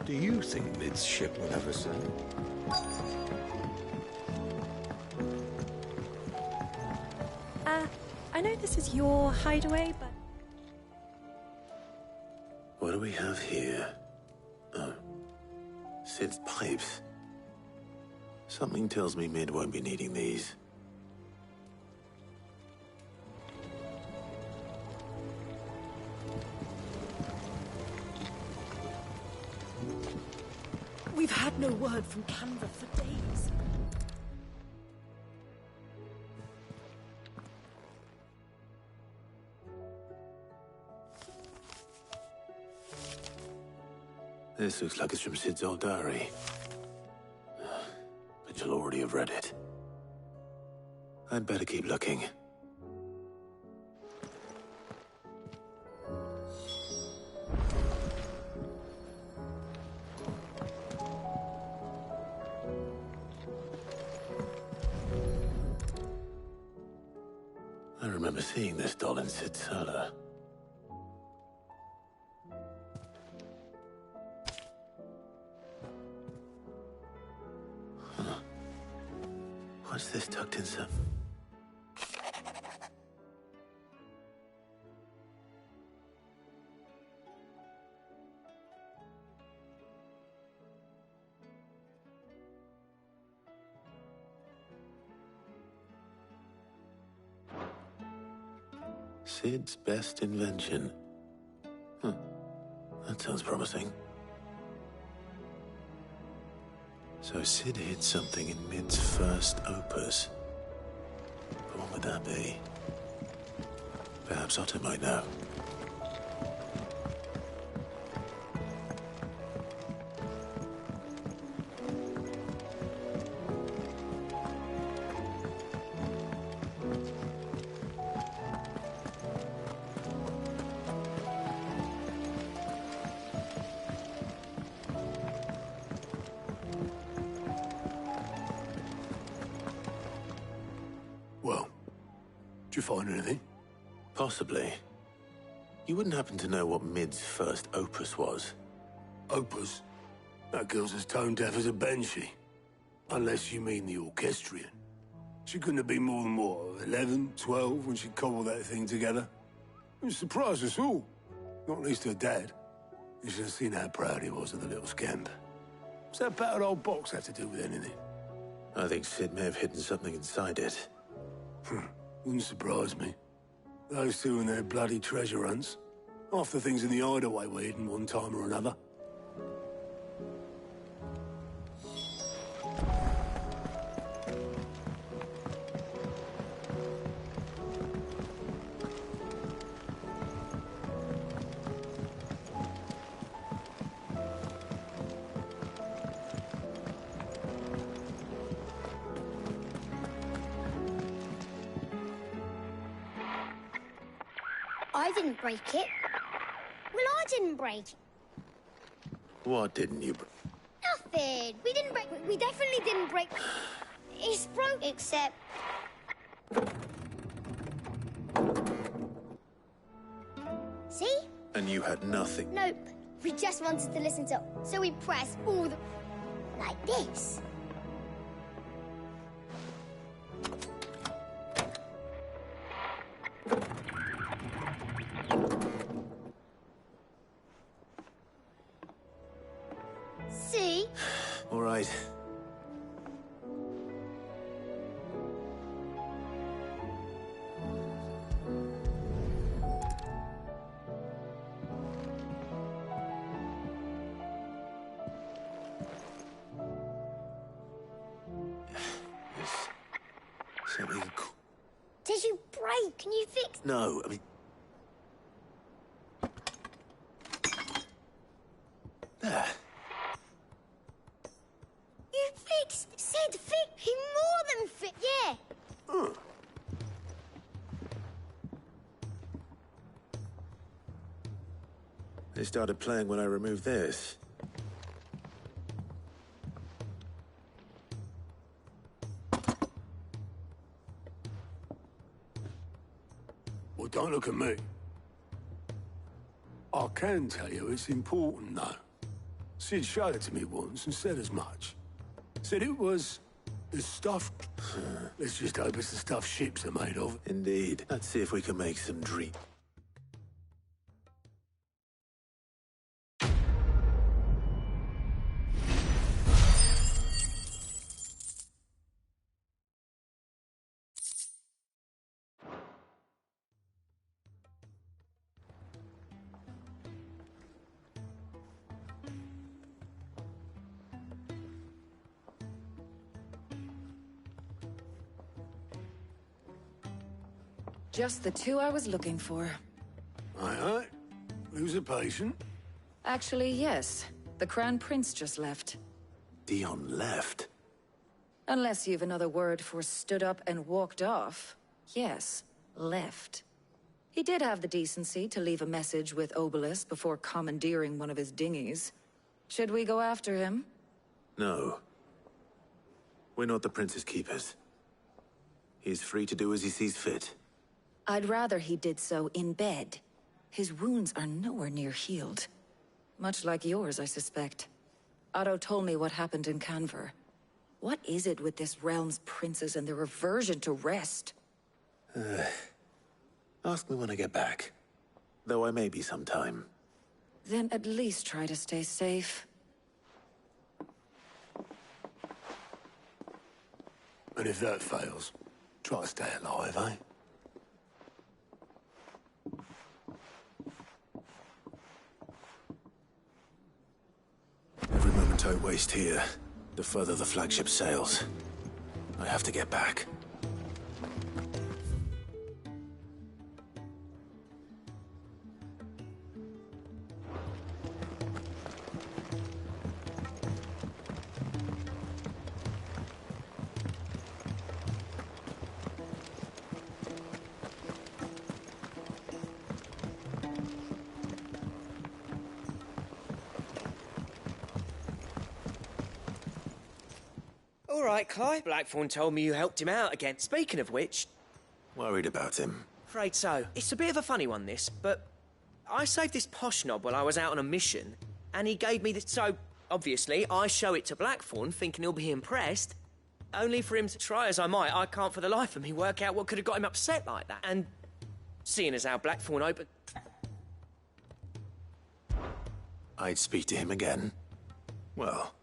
do you think Mid's ship will ever sail? I know this is your hideaway, but... What do we have here? Oh. Sid's pipes. Something tells me Mid won't be needing these. We've had no word from Canva for days. This looks like it's from Sid's old diary. But you'll already have read it. I'd better keep looking. I remember seeing this doll in Sid's cellar. What's this tucked in some? Sid's best invention. That sounds promising. So Sid hid something in Mid's first opus. But what would that be? Perhaps Otto might know. Did you find anything? Possibly. You wouldn't happen to know what Mid's first opus was? Opus? That girl's as tone deaf as a banshee. Unless you mean the orchestrion. She couldn't have been more than, what, 11, 12 when she cobbled that thing together? It surprised us all. Not least her dad. You should have seen how proud he was of the little scamp. What's that battered old box have to do with anything? I think Sid may have hidden something inside it. Wouldn't surprise me. Those two and their bloody treasure hunts. Half the things in the hideaway were hidden one time or another. I didn't break it. Well, I didn't break it. What didn't you break? Nothing. We didn't break. We definitely didn't break. It's broke, except. See? And you had nothing. Nope. We just wanted to listen to. So we pressed all the. Like this. So we can... Did you break? Can you fix? No, I mean... There. You fixed. Said fix. He more than fix. Yeah. Oh. They started playing when I removed this. Well, don't look at me. I can tell you it's important, though. Sid showed it to me once and said as much. Said it was the stuff... Let's just hope it's the stuff ships are made of. Indeed. Let's see if we can make some dream. Just the two I was looking for. Aye. Who's a patient? Actually, yes. The Crown Prince just left. Dion left? Unless you've another word for stood up and walked off. Yes, left. He did have the decency to leave a message with Obelisk before commandeering one of his dinghies. Should we go after him? No. We're not the Prince's keepers. He's free to do as he sees fit. I'd rather he did so in bed. His wounds are nowhere near healed. Much like yours, I suspect. Otto told me what happened in Canver. What is it with this realm's princes and their aversion to rest? Ask me when I get back. Though I may be sometime. Then at least try to stay safe. And if that fails, try to stay alive, eh? Every moment I waste here, the further the flagship sails. I have to get back. All right, Clive. Blackthorn told me you helped him out again. Speaking of which... Worried about him? Afraid so. It's a bit of a funny one, this, but... I saved this posh knob while I was out on a mission, and he gave me this... So, obviously, I show it to Blackthorn, thinking he'll be impressed. Only for him to try as I might, I can't for the life of me work out what could have got him upset like that. And seeing as how Blackthorn opened... I'd speak to him again. Well...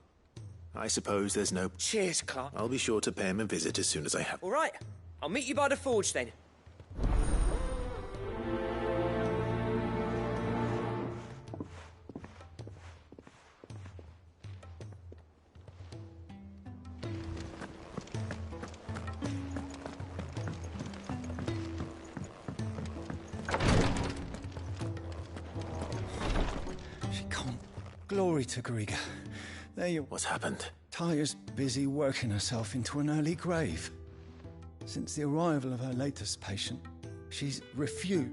I suppose there's no... Cheers, Clark. I'll be sure to pay him a visit as soon as I have... All right. I'll meet you by the forge, then. She can't. Glory to Griga. There you... What's happened? Tyre's busy working herself into an early grave. Since the arrival of her latest patient, she's refused.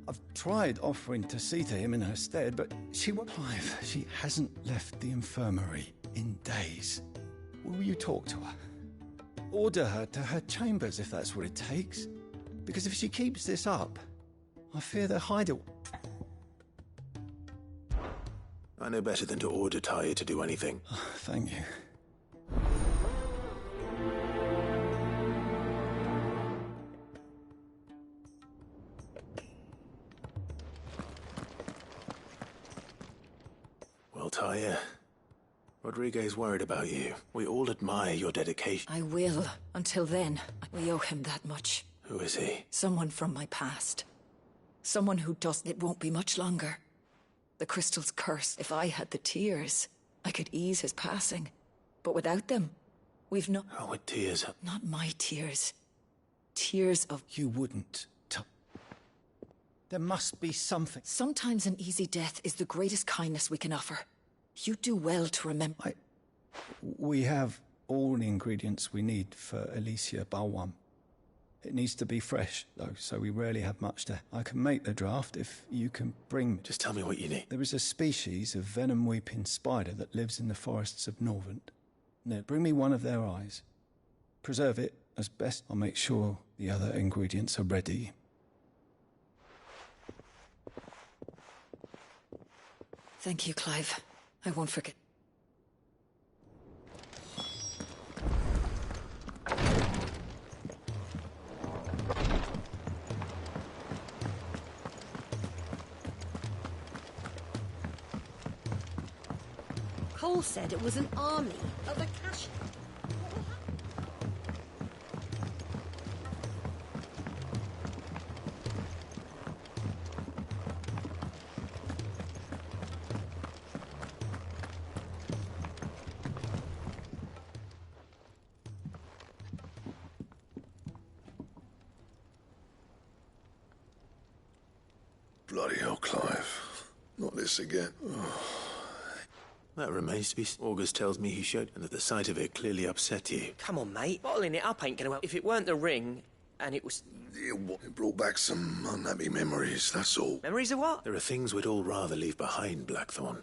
I've tried offering to see to him in her stead, but she won't. Clive, she hasn't left the infirmary in days. Will you talk to her? Order her to her chambers if that's what it takes. Because if she keeps this up, I fear they'll hide it. I know better than to order Tyre to do anything. Thank you. Well, Tyre, Rodriguez worried about you. We all admire your dedication. I will. Until then, we owe him that much. Who is he? Someone from my past. Someone who doesn't. It won't be much longer. The crystal's curse. If I had the tears, I could ease his passing. But without them, we've no... How would tears... Not my tears. tears of... You wouldn't. There must be something. Sometimes an easy death is the greatest kindness we can offer. You do well to remember. We have all the ingredients we need for Alicia Balwam. It needs to be fresh, though, so we rarely have much to... I can make the draft if you can bring... Just tell me what you need. There is a species of venom-weeping spider that lives in the forests of Norvent. Now, bring me one of their eyes. Preserve it as best. I'll make sure the other ingredients are ready. Thank you, Clive. I won't forget. Cole said it was an army of Akasha. Bloody hell, Clive. Not this again. That remains to be... August tells me he showed, and that the sight of it clearly upset you. Come on, mate. Bottling it up ain't gonna help. If it weren't the ring, and it was... It brought back some unhappy memories, that's all. Memories of what? There are things we'd all rather leave behind, Blackthorn.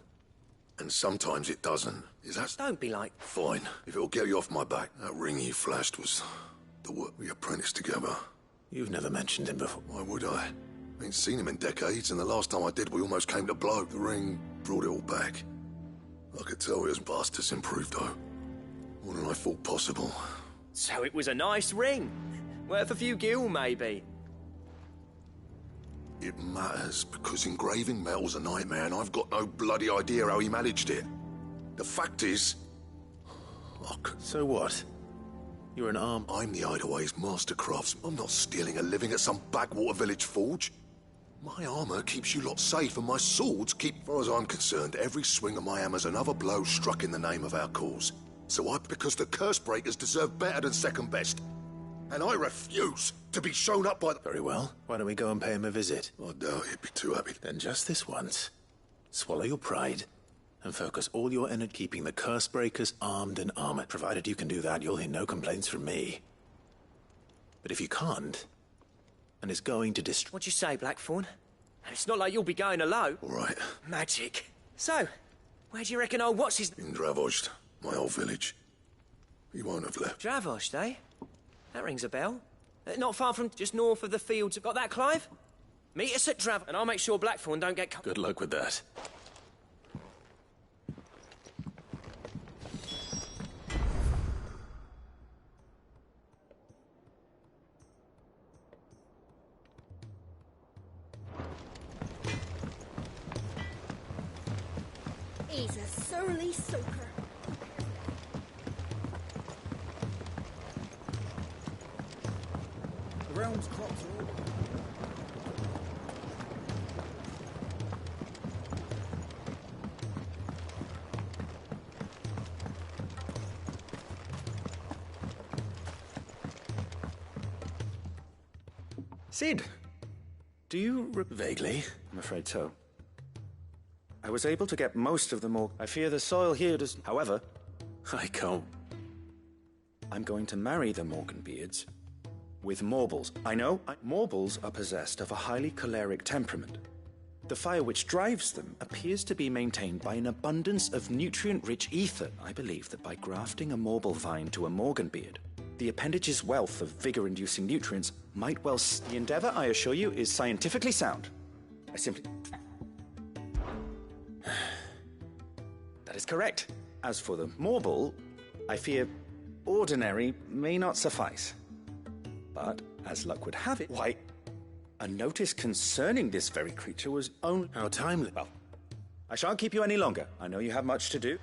And sometimes it doesn't. Is that... Don't be like... Fine. If it'll get you off my back. That ring you flashed was the work we apprenticed together. You've never mentioned him before. Why would I? I ain't seen him in decades, and the last time I did, we almost came to blow. The ring brought it all back. I could tell his past has improved, though. More than I thought possible. So it was a nice ring. Worth a few gil, maybe. It matters, because engraving metal's a nightmare, and I've got no bloody idea how he managed it. The fact is... Look. So what? You're an arm... I'm the Hideaway's master craftsman. I'm not stealing a living at some backwater village forge. My armor keeps you lot safe, and my swords keep... As far as I'm concerned, every swing of my hammer's another blow struck in the name of our cause. Because the curse breakers deserve better than second best. And I refuse to be shown up by the... Very well. Why don't we go and pay him a visit? I doubt he'd be too happy. Then just this once, swallow your pride and focus all your energy keeping the curse breakers armed and armored. Provided you can do that, you'll hear no complaints from me. But if you can't, and it's going to destroy... What'd you say, Blackthorn? It's not like you'll be going alone. All right. Magic. So, where do you reckon old what's his... In Dravost, my old village. He won't have left. Dravost, eh? That rings a bell. Not far from just north of the fields. Got that, Clive? Meet us at Dravost, and I'll make sure Blackthorn don't get... Good luck with that. He's a surly soaker. The realm's crops are all... Sid, do you... Vaguely. I'm afraid so. I was able to get most of them all. I fear the soil here does... However... I can't... I'm going to marry the Morganbeards with Morbles. I know, Morbles are possessed of a highly choleric temperament. The fire which drives them appears to be maintained by an abundance of nutrient-rich ether. I believe that by grafting a Morble vine to a Morganbeard, the appendage's wealth of vigor-inducing nutrients might well... The endeavor, I assure you, is scientifically sound. I simply... That is correct. As for the Morble, I fear ordinary may not suffice. But, as luck would have it, why, a notice concerning this very creature was only... How timely. Well, I shan't keep you any longer. I know you have much to do.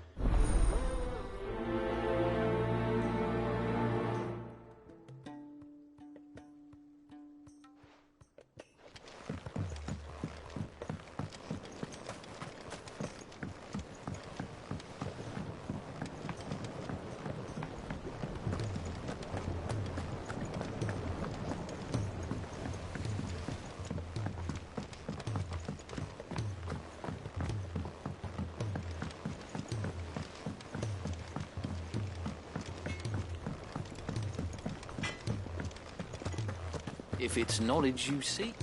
If it's knowledge you seek.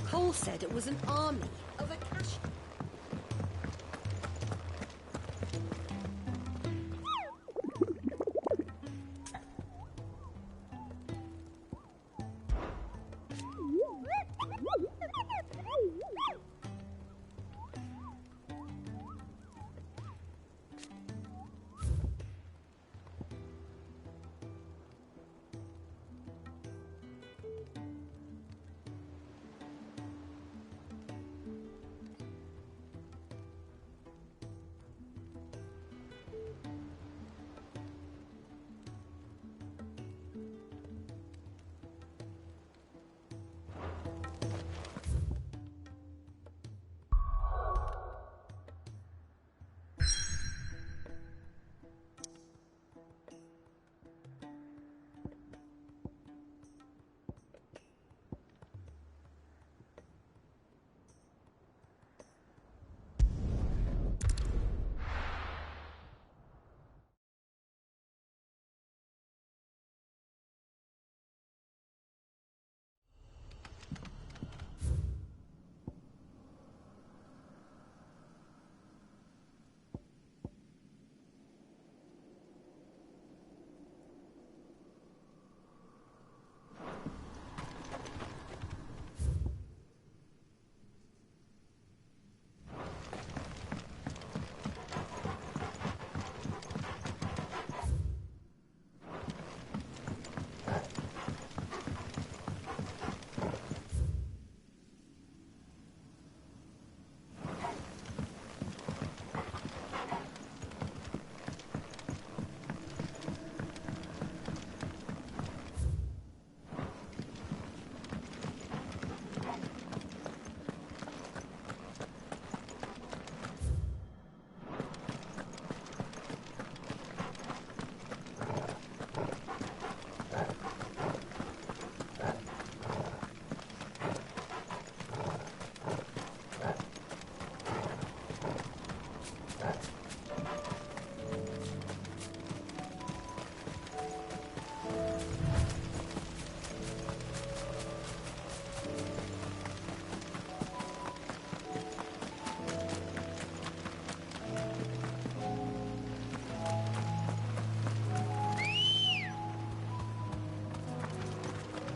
Cole said it was an army of Akash.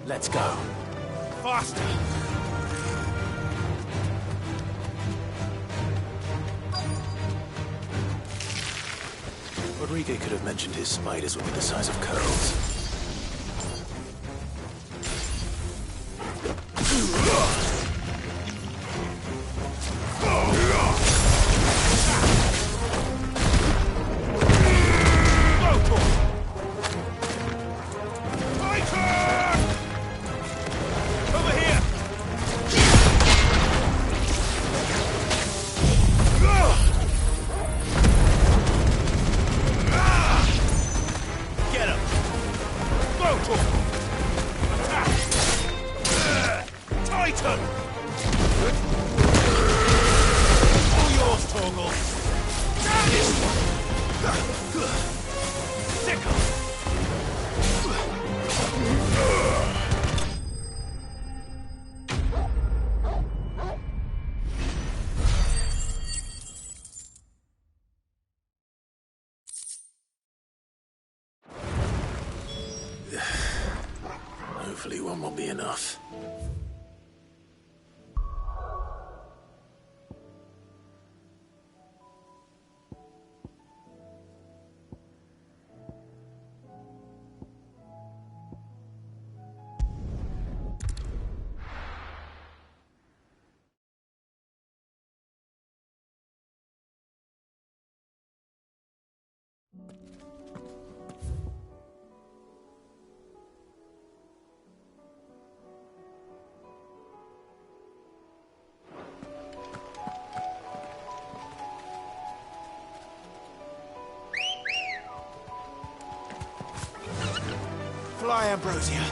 Let's go. Faster! Rodrigo could have mentioned his spiders would be the size of curls. Hopefully one will be enough. Fly, Ambrosia.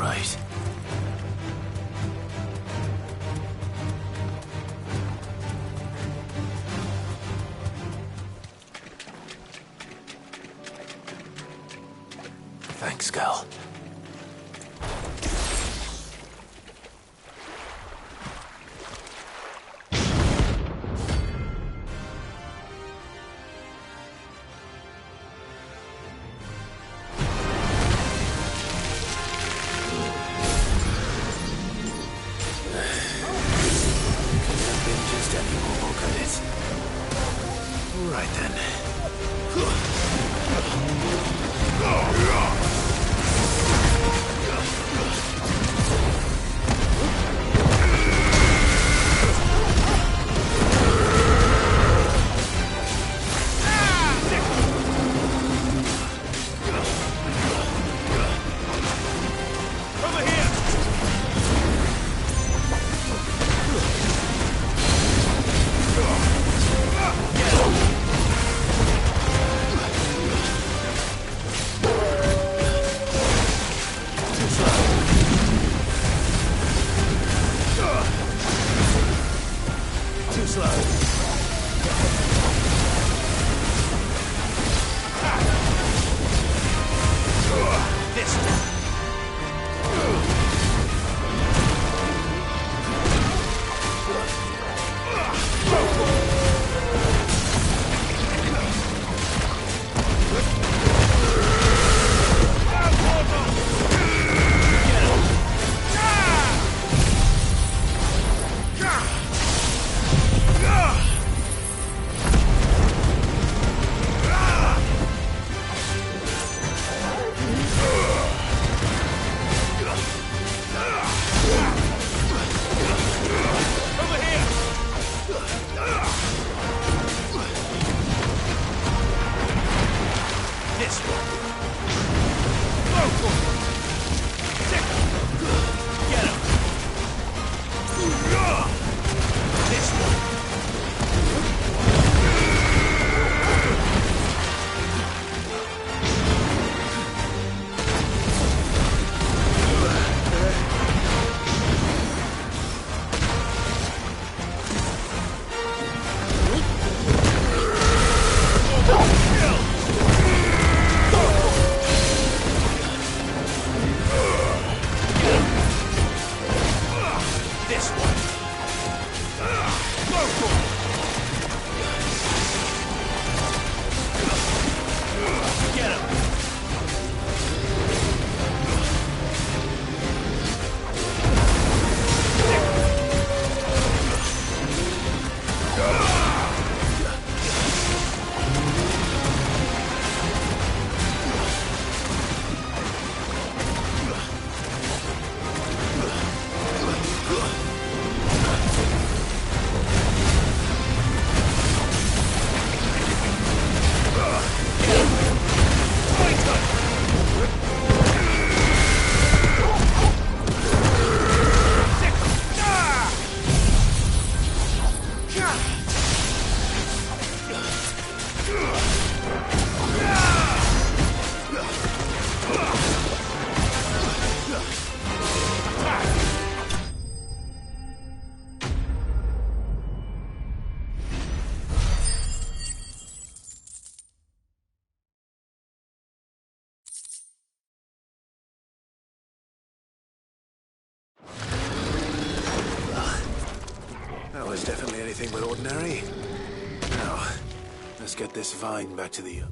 right. Thanks, Gal. That was definitely anything but ordinary. Now, let's get this vine back to the...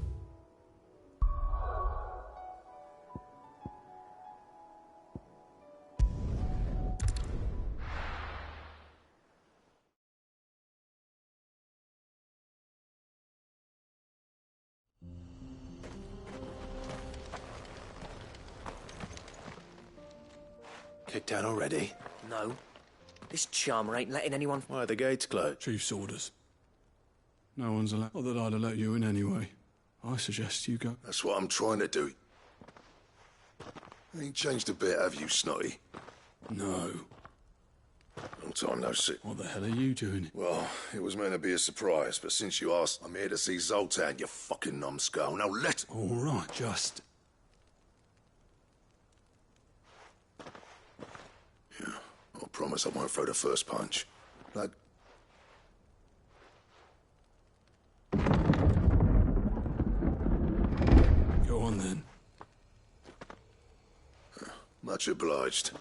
Kicked out already? No. This charmer ain't letting anyone... Why are the gates closed? Chief's orders. No one's allowed... Not that I'd have let you in anyway. I suggest you go. That's what I'm trying to do. Ain't changed a bit, have you, Snotty? No. Long time no see. What the hell are you doing? Well, it was meant to be a surprise, but since you asked, I'm here to see Zoltan, you fucking numbskull. Now let... All right, just... I promise I won't throw the first punch. Lad. Go on then. Much obliged.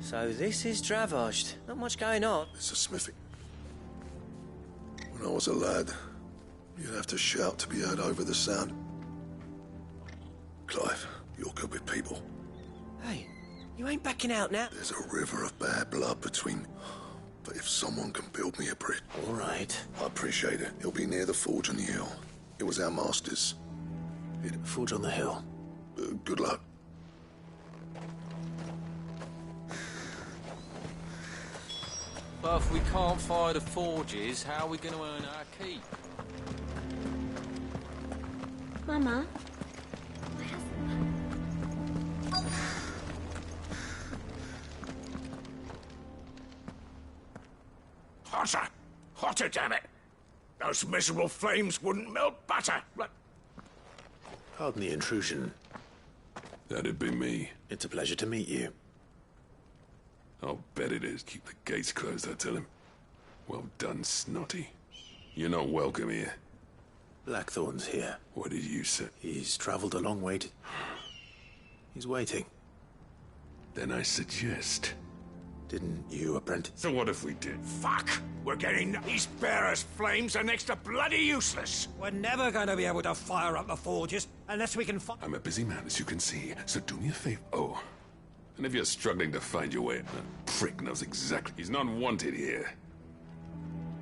So this is Dravoshed. Not much going on. It's a smithy. When I was a lad, you'd have to shout to be heard over the sound. Clive, you're good with people. Hey, you ain't backing out now. There's a river of bad blood between... But if someone can build me a bridge... All right. I appreciate it. It'll be near the forge on the hill. It was our master's. Forge on the hill. Good luck. But if we can't fire the forges, how are we going to earn our keep? Mama. Hotter! Hotter, damn it! Those miserable flames wouldn't melt butter! Pardon the intrusion. That'd be me. It's a pleasure to meet you. I'll bet it is. Keep the gates closed, I tell him. Well done, Snotty. You're not welcome here. Blackthorn's here. What did you say? He's travelled a long way to... He's waiting. Then I suggest... Didn't you, apprentice? So what if we did? Fuck! We're getting... These bearers' flames are next to bloody useless! We're never going to be able to fire up the forges unless we can find... I'm a busy man, as you can see, so do me a favor. Oh, and if you're struggling to find your way, that prick knows exactly. He's not wanted here.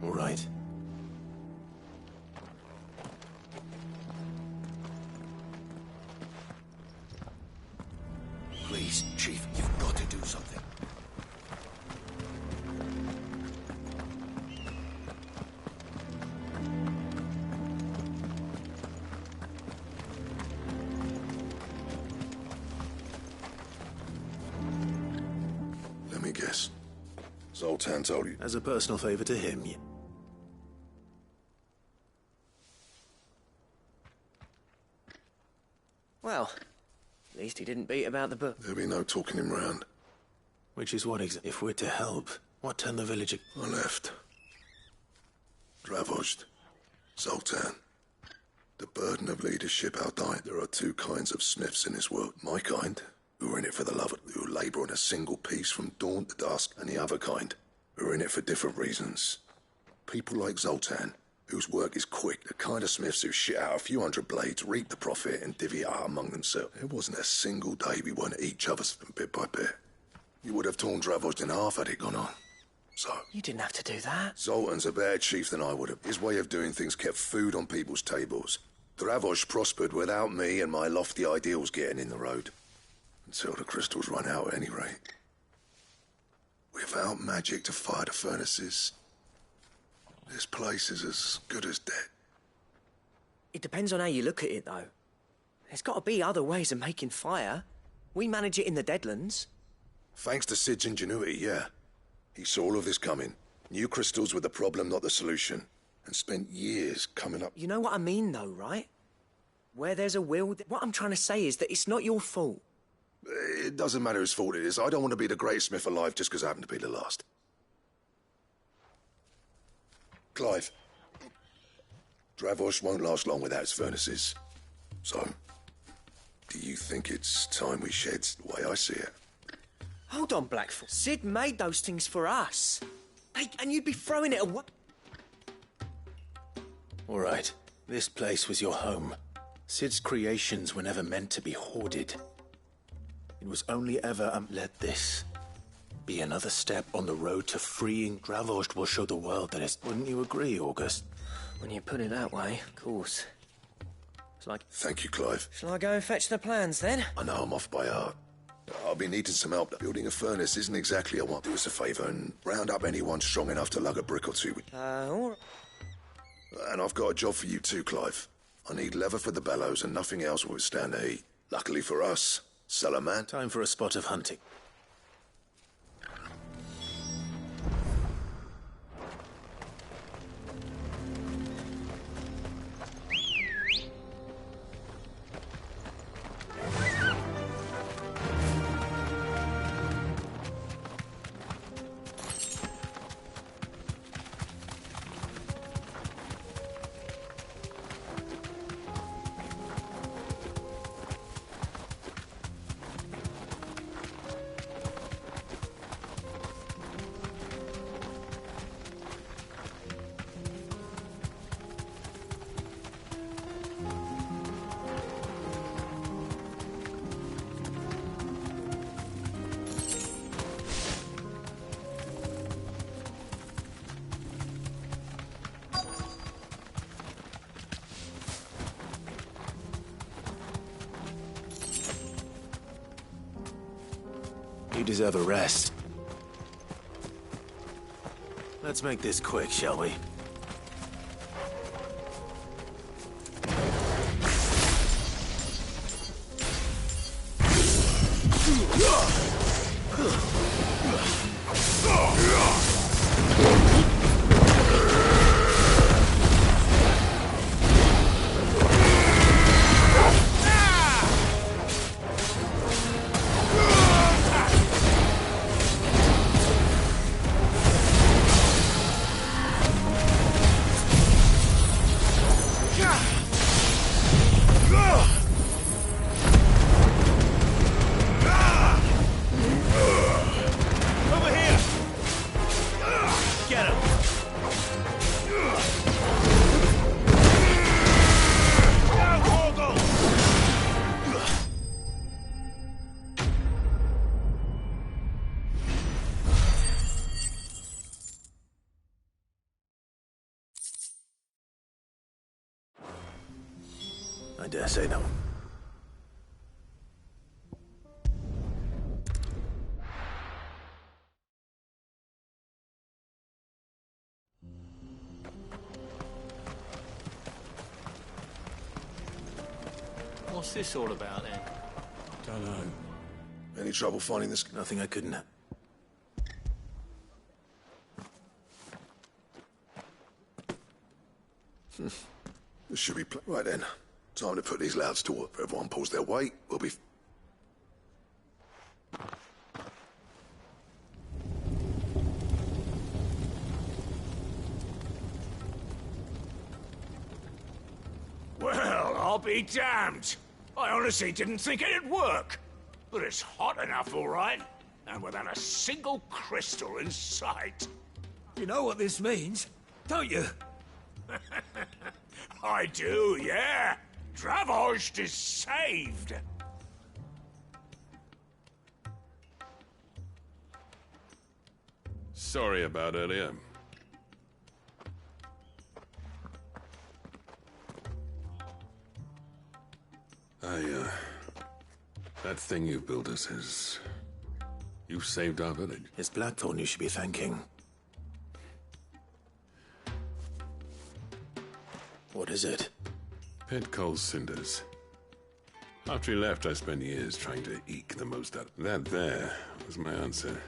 All right. Please, Chief, you've got to do something. Let me guess. Zoltan told you. As a personal favor to him, Well, at least he didn't beat about the bush. There'll be no talking him round. Which is what if we're to help, what turned the village... I left. Dravoshed. Zoltan. The burden of leadership outdied. There are two kinds of smiths in this world. My kind, who are in it for the love of, who labour on a single piece from dawn to dusk, and the other kind, who are in it for different reasons. People like Zoltan, whose work is quick, the kind of smiths who shit out a few hundred blades, reap the profit, and divvy it out among themselves. There wasn't a single day we weren't at each other's, bit by bit. You would have torn Dravoshed in half had it gone on. So... You didn't have to do that. Zoltan's a better chief than I would have. His way of doing things kept food on people's tables. Dravoshed prospered without me and my lofty ideals getting in the road. Until the crystals run out, at any rate. Without magic to fire the furnaces, this place is as good as dead. It depends on how you look at it, though. There's got to be other ways of making fire. We manage it in the Deadlands. Thanks to Sid's ingenuity, yeah. He saw all of this coming. Knew crystals were the problem, not the solution. And spent years coming up... You know what I mean, though, right? Where there's a will... What I'm trying to say is that it's not your fault. It doesn't matter whose fault it is. I don't want to be the greatest smith alive just because I happen to be the last. Clive. Dravoshed won't last long without its furnaces. So, do you think it's time we shed the way I see it? Hold on, Blackfoot. Sid made those things for us. Hey, and you'd be throwing it away. All right. This place was your home. Sid's creations were never meant to be hoarded. It was only ever let this be another step on the road to freeing Dravoshed will show the world that it's... Wouldn't you agree, August? When you put it that way, of course. It's like... Thank you, Clive. Shall I go and fetch the plans, then? I know I'm off by heart. I'll be needing some help. Building a furnace isn't exactly what I want. Do us a favour and round up anyone strong enough to lug a brick or two. All right. And I've got a job for you too, Clive. I need leather for the bellows and nothing else will withstand the heat. Luckily for us, Salaman. Time for a spot of hunting. You deserve a rest. Let's make this quick, shall we? I dare say no. What's this all about, then? Don't know. Any trouble finding this? Nothing I couldn't have. This should be... Right then. Time to put these louds to work. If everyone pulls their weight, we'll be... Well, I'll be damned. I honestly didn't think it'd work. But it's hot enough, all right. And without a single crystal in sight. You know what this means, don't you? I do, yeah. Dravost is saved. Sorry about earlier. That thing you built us is... You saved our village. It's Blackthorn you should be thanking. What is it? Pit coal cinders. After he left, I spent years trying to eke the most out of that. There was my answer.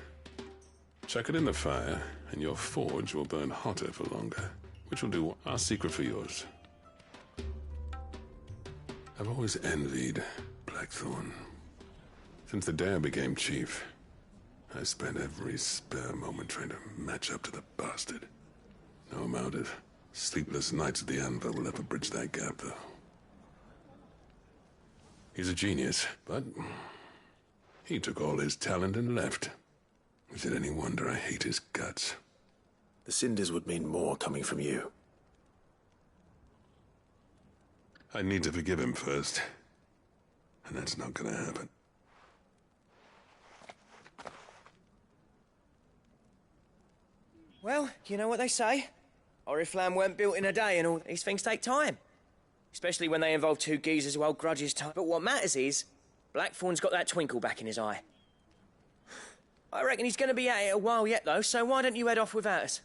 Chuck it in the fire, and your forge will burn hotter for longer, which will do our secret for yours. I've always envied Blackthorn. Since the day I became chief, I spent every spare moment trying to match up to the bastard. No amount of sleepless nights at the anvil will ever bridge that gap, though. He's a genius, but he took all his talent and left. Is it any wonder I hate his guts? The cinders would mean more coming from you. I need to forgive him first, and that's not gonna happen. Well, you know what they say. Oriflamme weren't built in a day, and all these things take time. Especially when they involve two geezers who hold grudges tight. But what matters is, Blackthorn's got that twinkle back in his eye. I reckon he's going to be at it a while yet, though, so why don't you head off without us?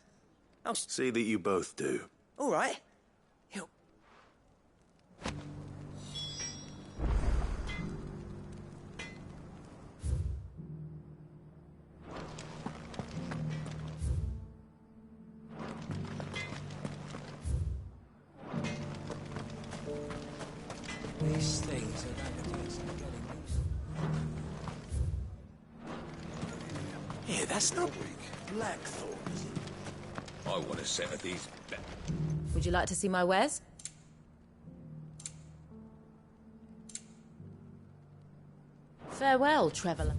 See that you both do. All right. These things are dangerous and getting loose. Yeah, that's not Blackthorn, is it? I want a set of these. Would you like to see my wares? Farewell, traveller.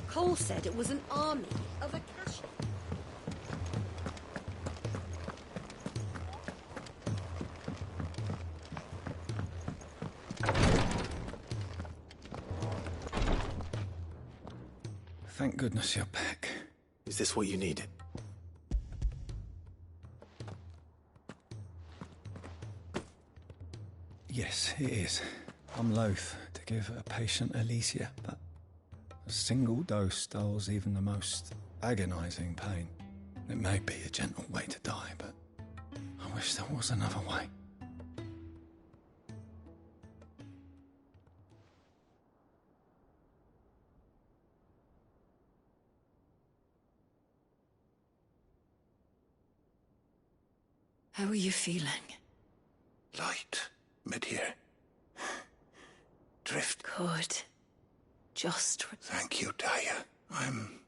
Cole said it was an army of Akasha. Thank goodness you're back. Is this what you needed? Yes, it is. I'm loath to give a patient Alicia, but a single dose dulls even the most agonizing pain. It may be a gentle way to die, but I wish there was another way. How are you feeling? Light. Mid-here. Drift. Good. Just... Thank you, Daya. I'm...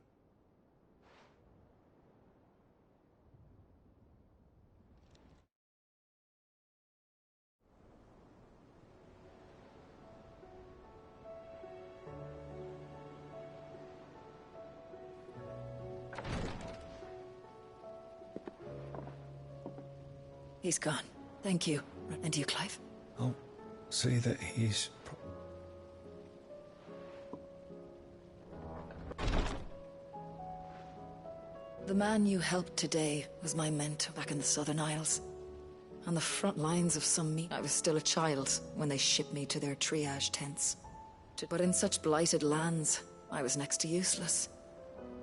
He's gone. Thank you. And you, Clive? I'll see that he's... The man you helped today was my mentor back in the Southern Isles. On the front lines of some meat. I was still a child when they shipped me to their triage tents. But in such blighted lands, I was next to useless.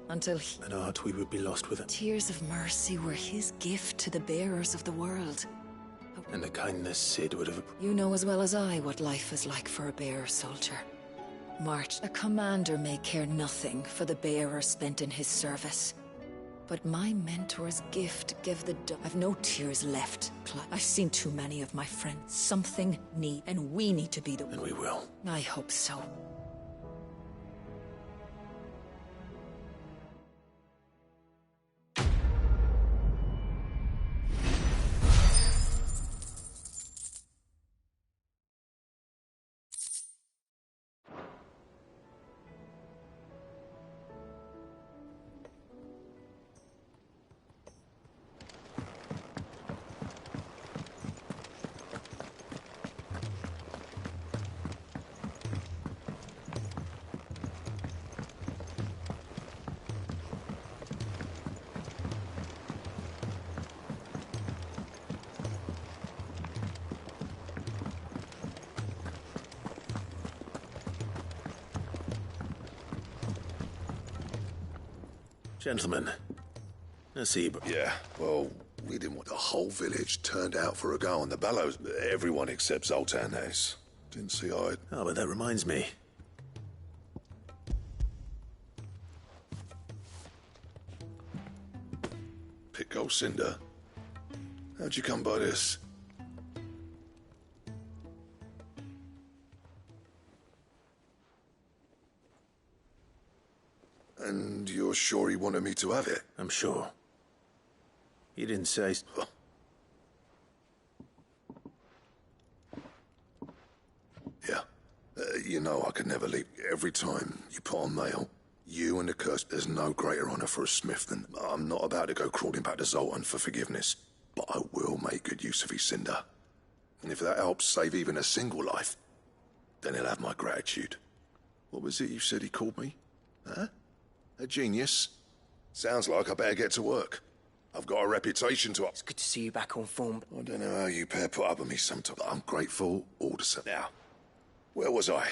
Until he... An art we would be lost with it. Tears of mercy were his gift to the bearers of the world. And the kindness Sid would have... You know as well as I what life is like for a bearer soldier. March, a commander may care nothing for the bearer spent in his service. But my mentor's gift gave the... I've no tears left, Clive. I've seen too many of my friends. Something need, and we need to be the... And we will. I hope so. Gentlemen, Nasib. Yeah, well, we didn't want the whole village turned out for a go on the bellows. Everyone except Zoltan has. Didn't see I... Oh, but that reminds me. Pit Gold Cinder? How'd you come by this? And you're sure he wanted me to have it? I'm sure. You didn't say... Yeah. You know I could never leave. Every time you put on mail, you and the curse, there's no greater honor for a smith than... I'm not about to go crawling back to Zoltan for forgiveness, but I will make good use of his cinder. And if that helps save even a single life, then he'll have my gratitude. What was it you said he called me? Huh? A genius? Sounds like I better get to work. I've got a reputation to... It's good to see you back on form. I don't know how you pair put up with me sometimes, but I'm grateful all the same. Now, where was I?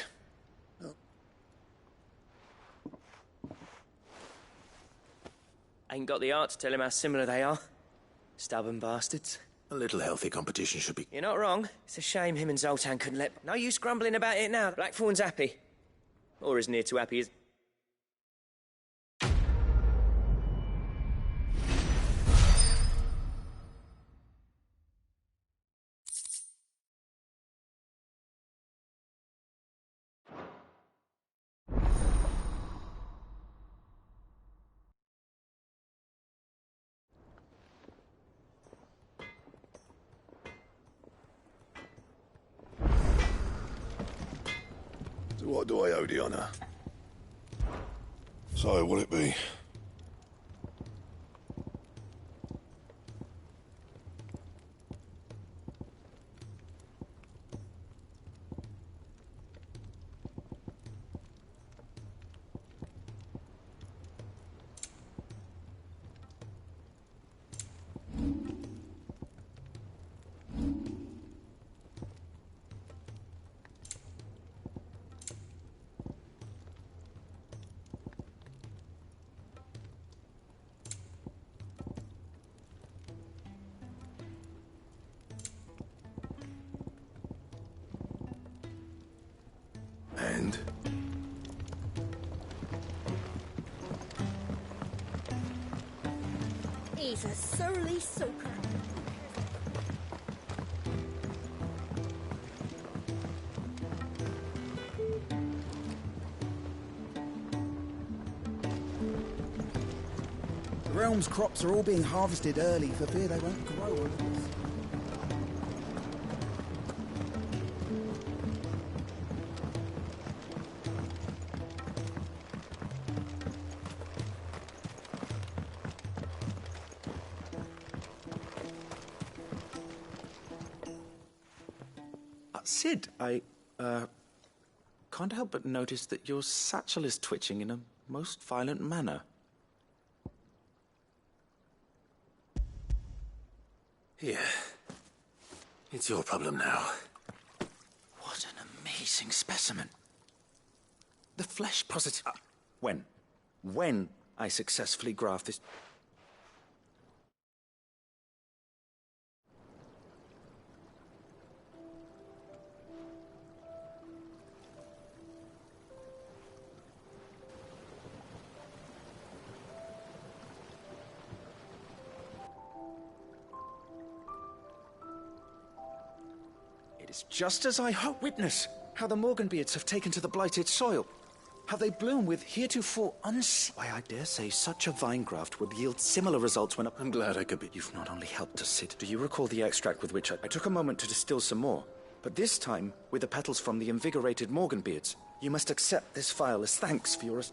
Ain't got the art to tell him how similar they are. Stubborn bastards. A little healthy competition should be... You're not wrong. It's a shame him and Zoltan couldn't let... No use grumbling about it now. Blackthorn's happy. Or as near to happy as... So what do I owe the honour? So, will it be? And? He's a surly soaker. The realm's crops are all being harvested early for fear they won't grow. Sid, I can't help but notice that your satchel is twitching in a most violent manner. Here. It's your problem now. What an amazing specimen. The flesh positive... When I successfully graft this... It's just as I hope. Witness how the Morganbeards have taken to the blighted soil. How they bloom with heretofore unseen... Why, I dare say such a vine graft would yield similar results when... I'm glad I could be... You've not only helped us, Sid. Do you recall the extract with which I took a moment to distill some more? But this time, with the petals from the invigorated Morganbeards. You must accept this phial as thanks for your...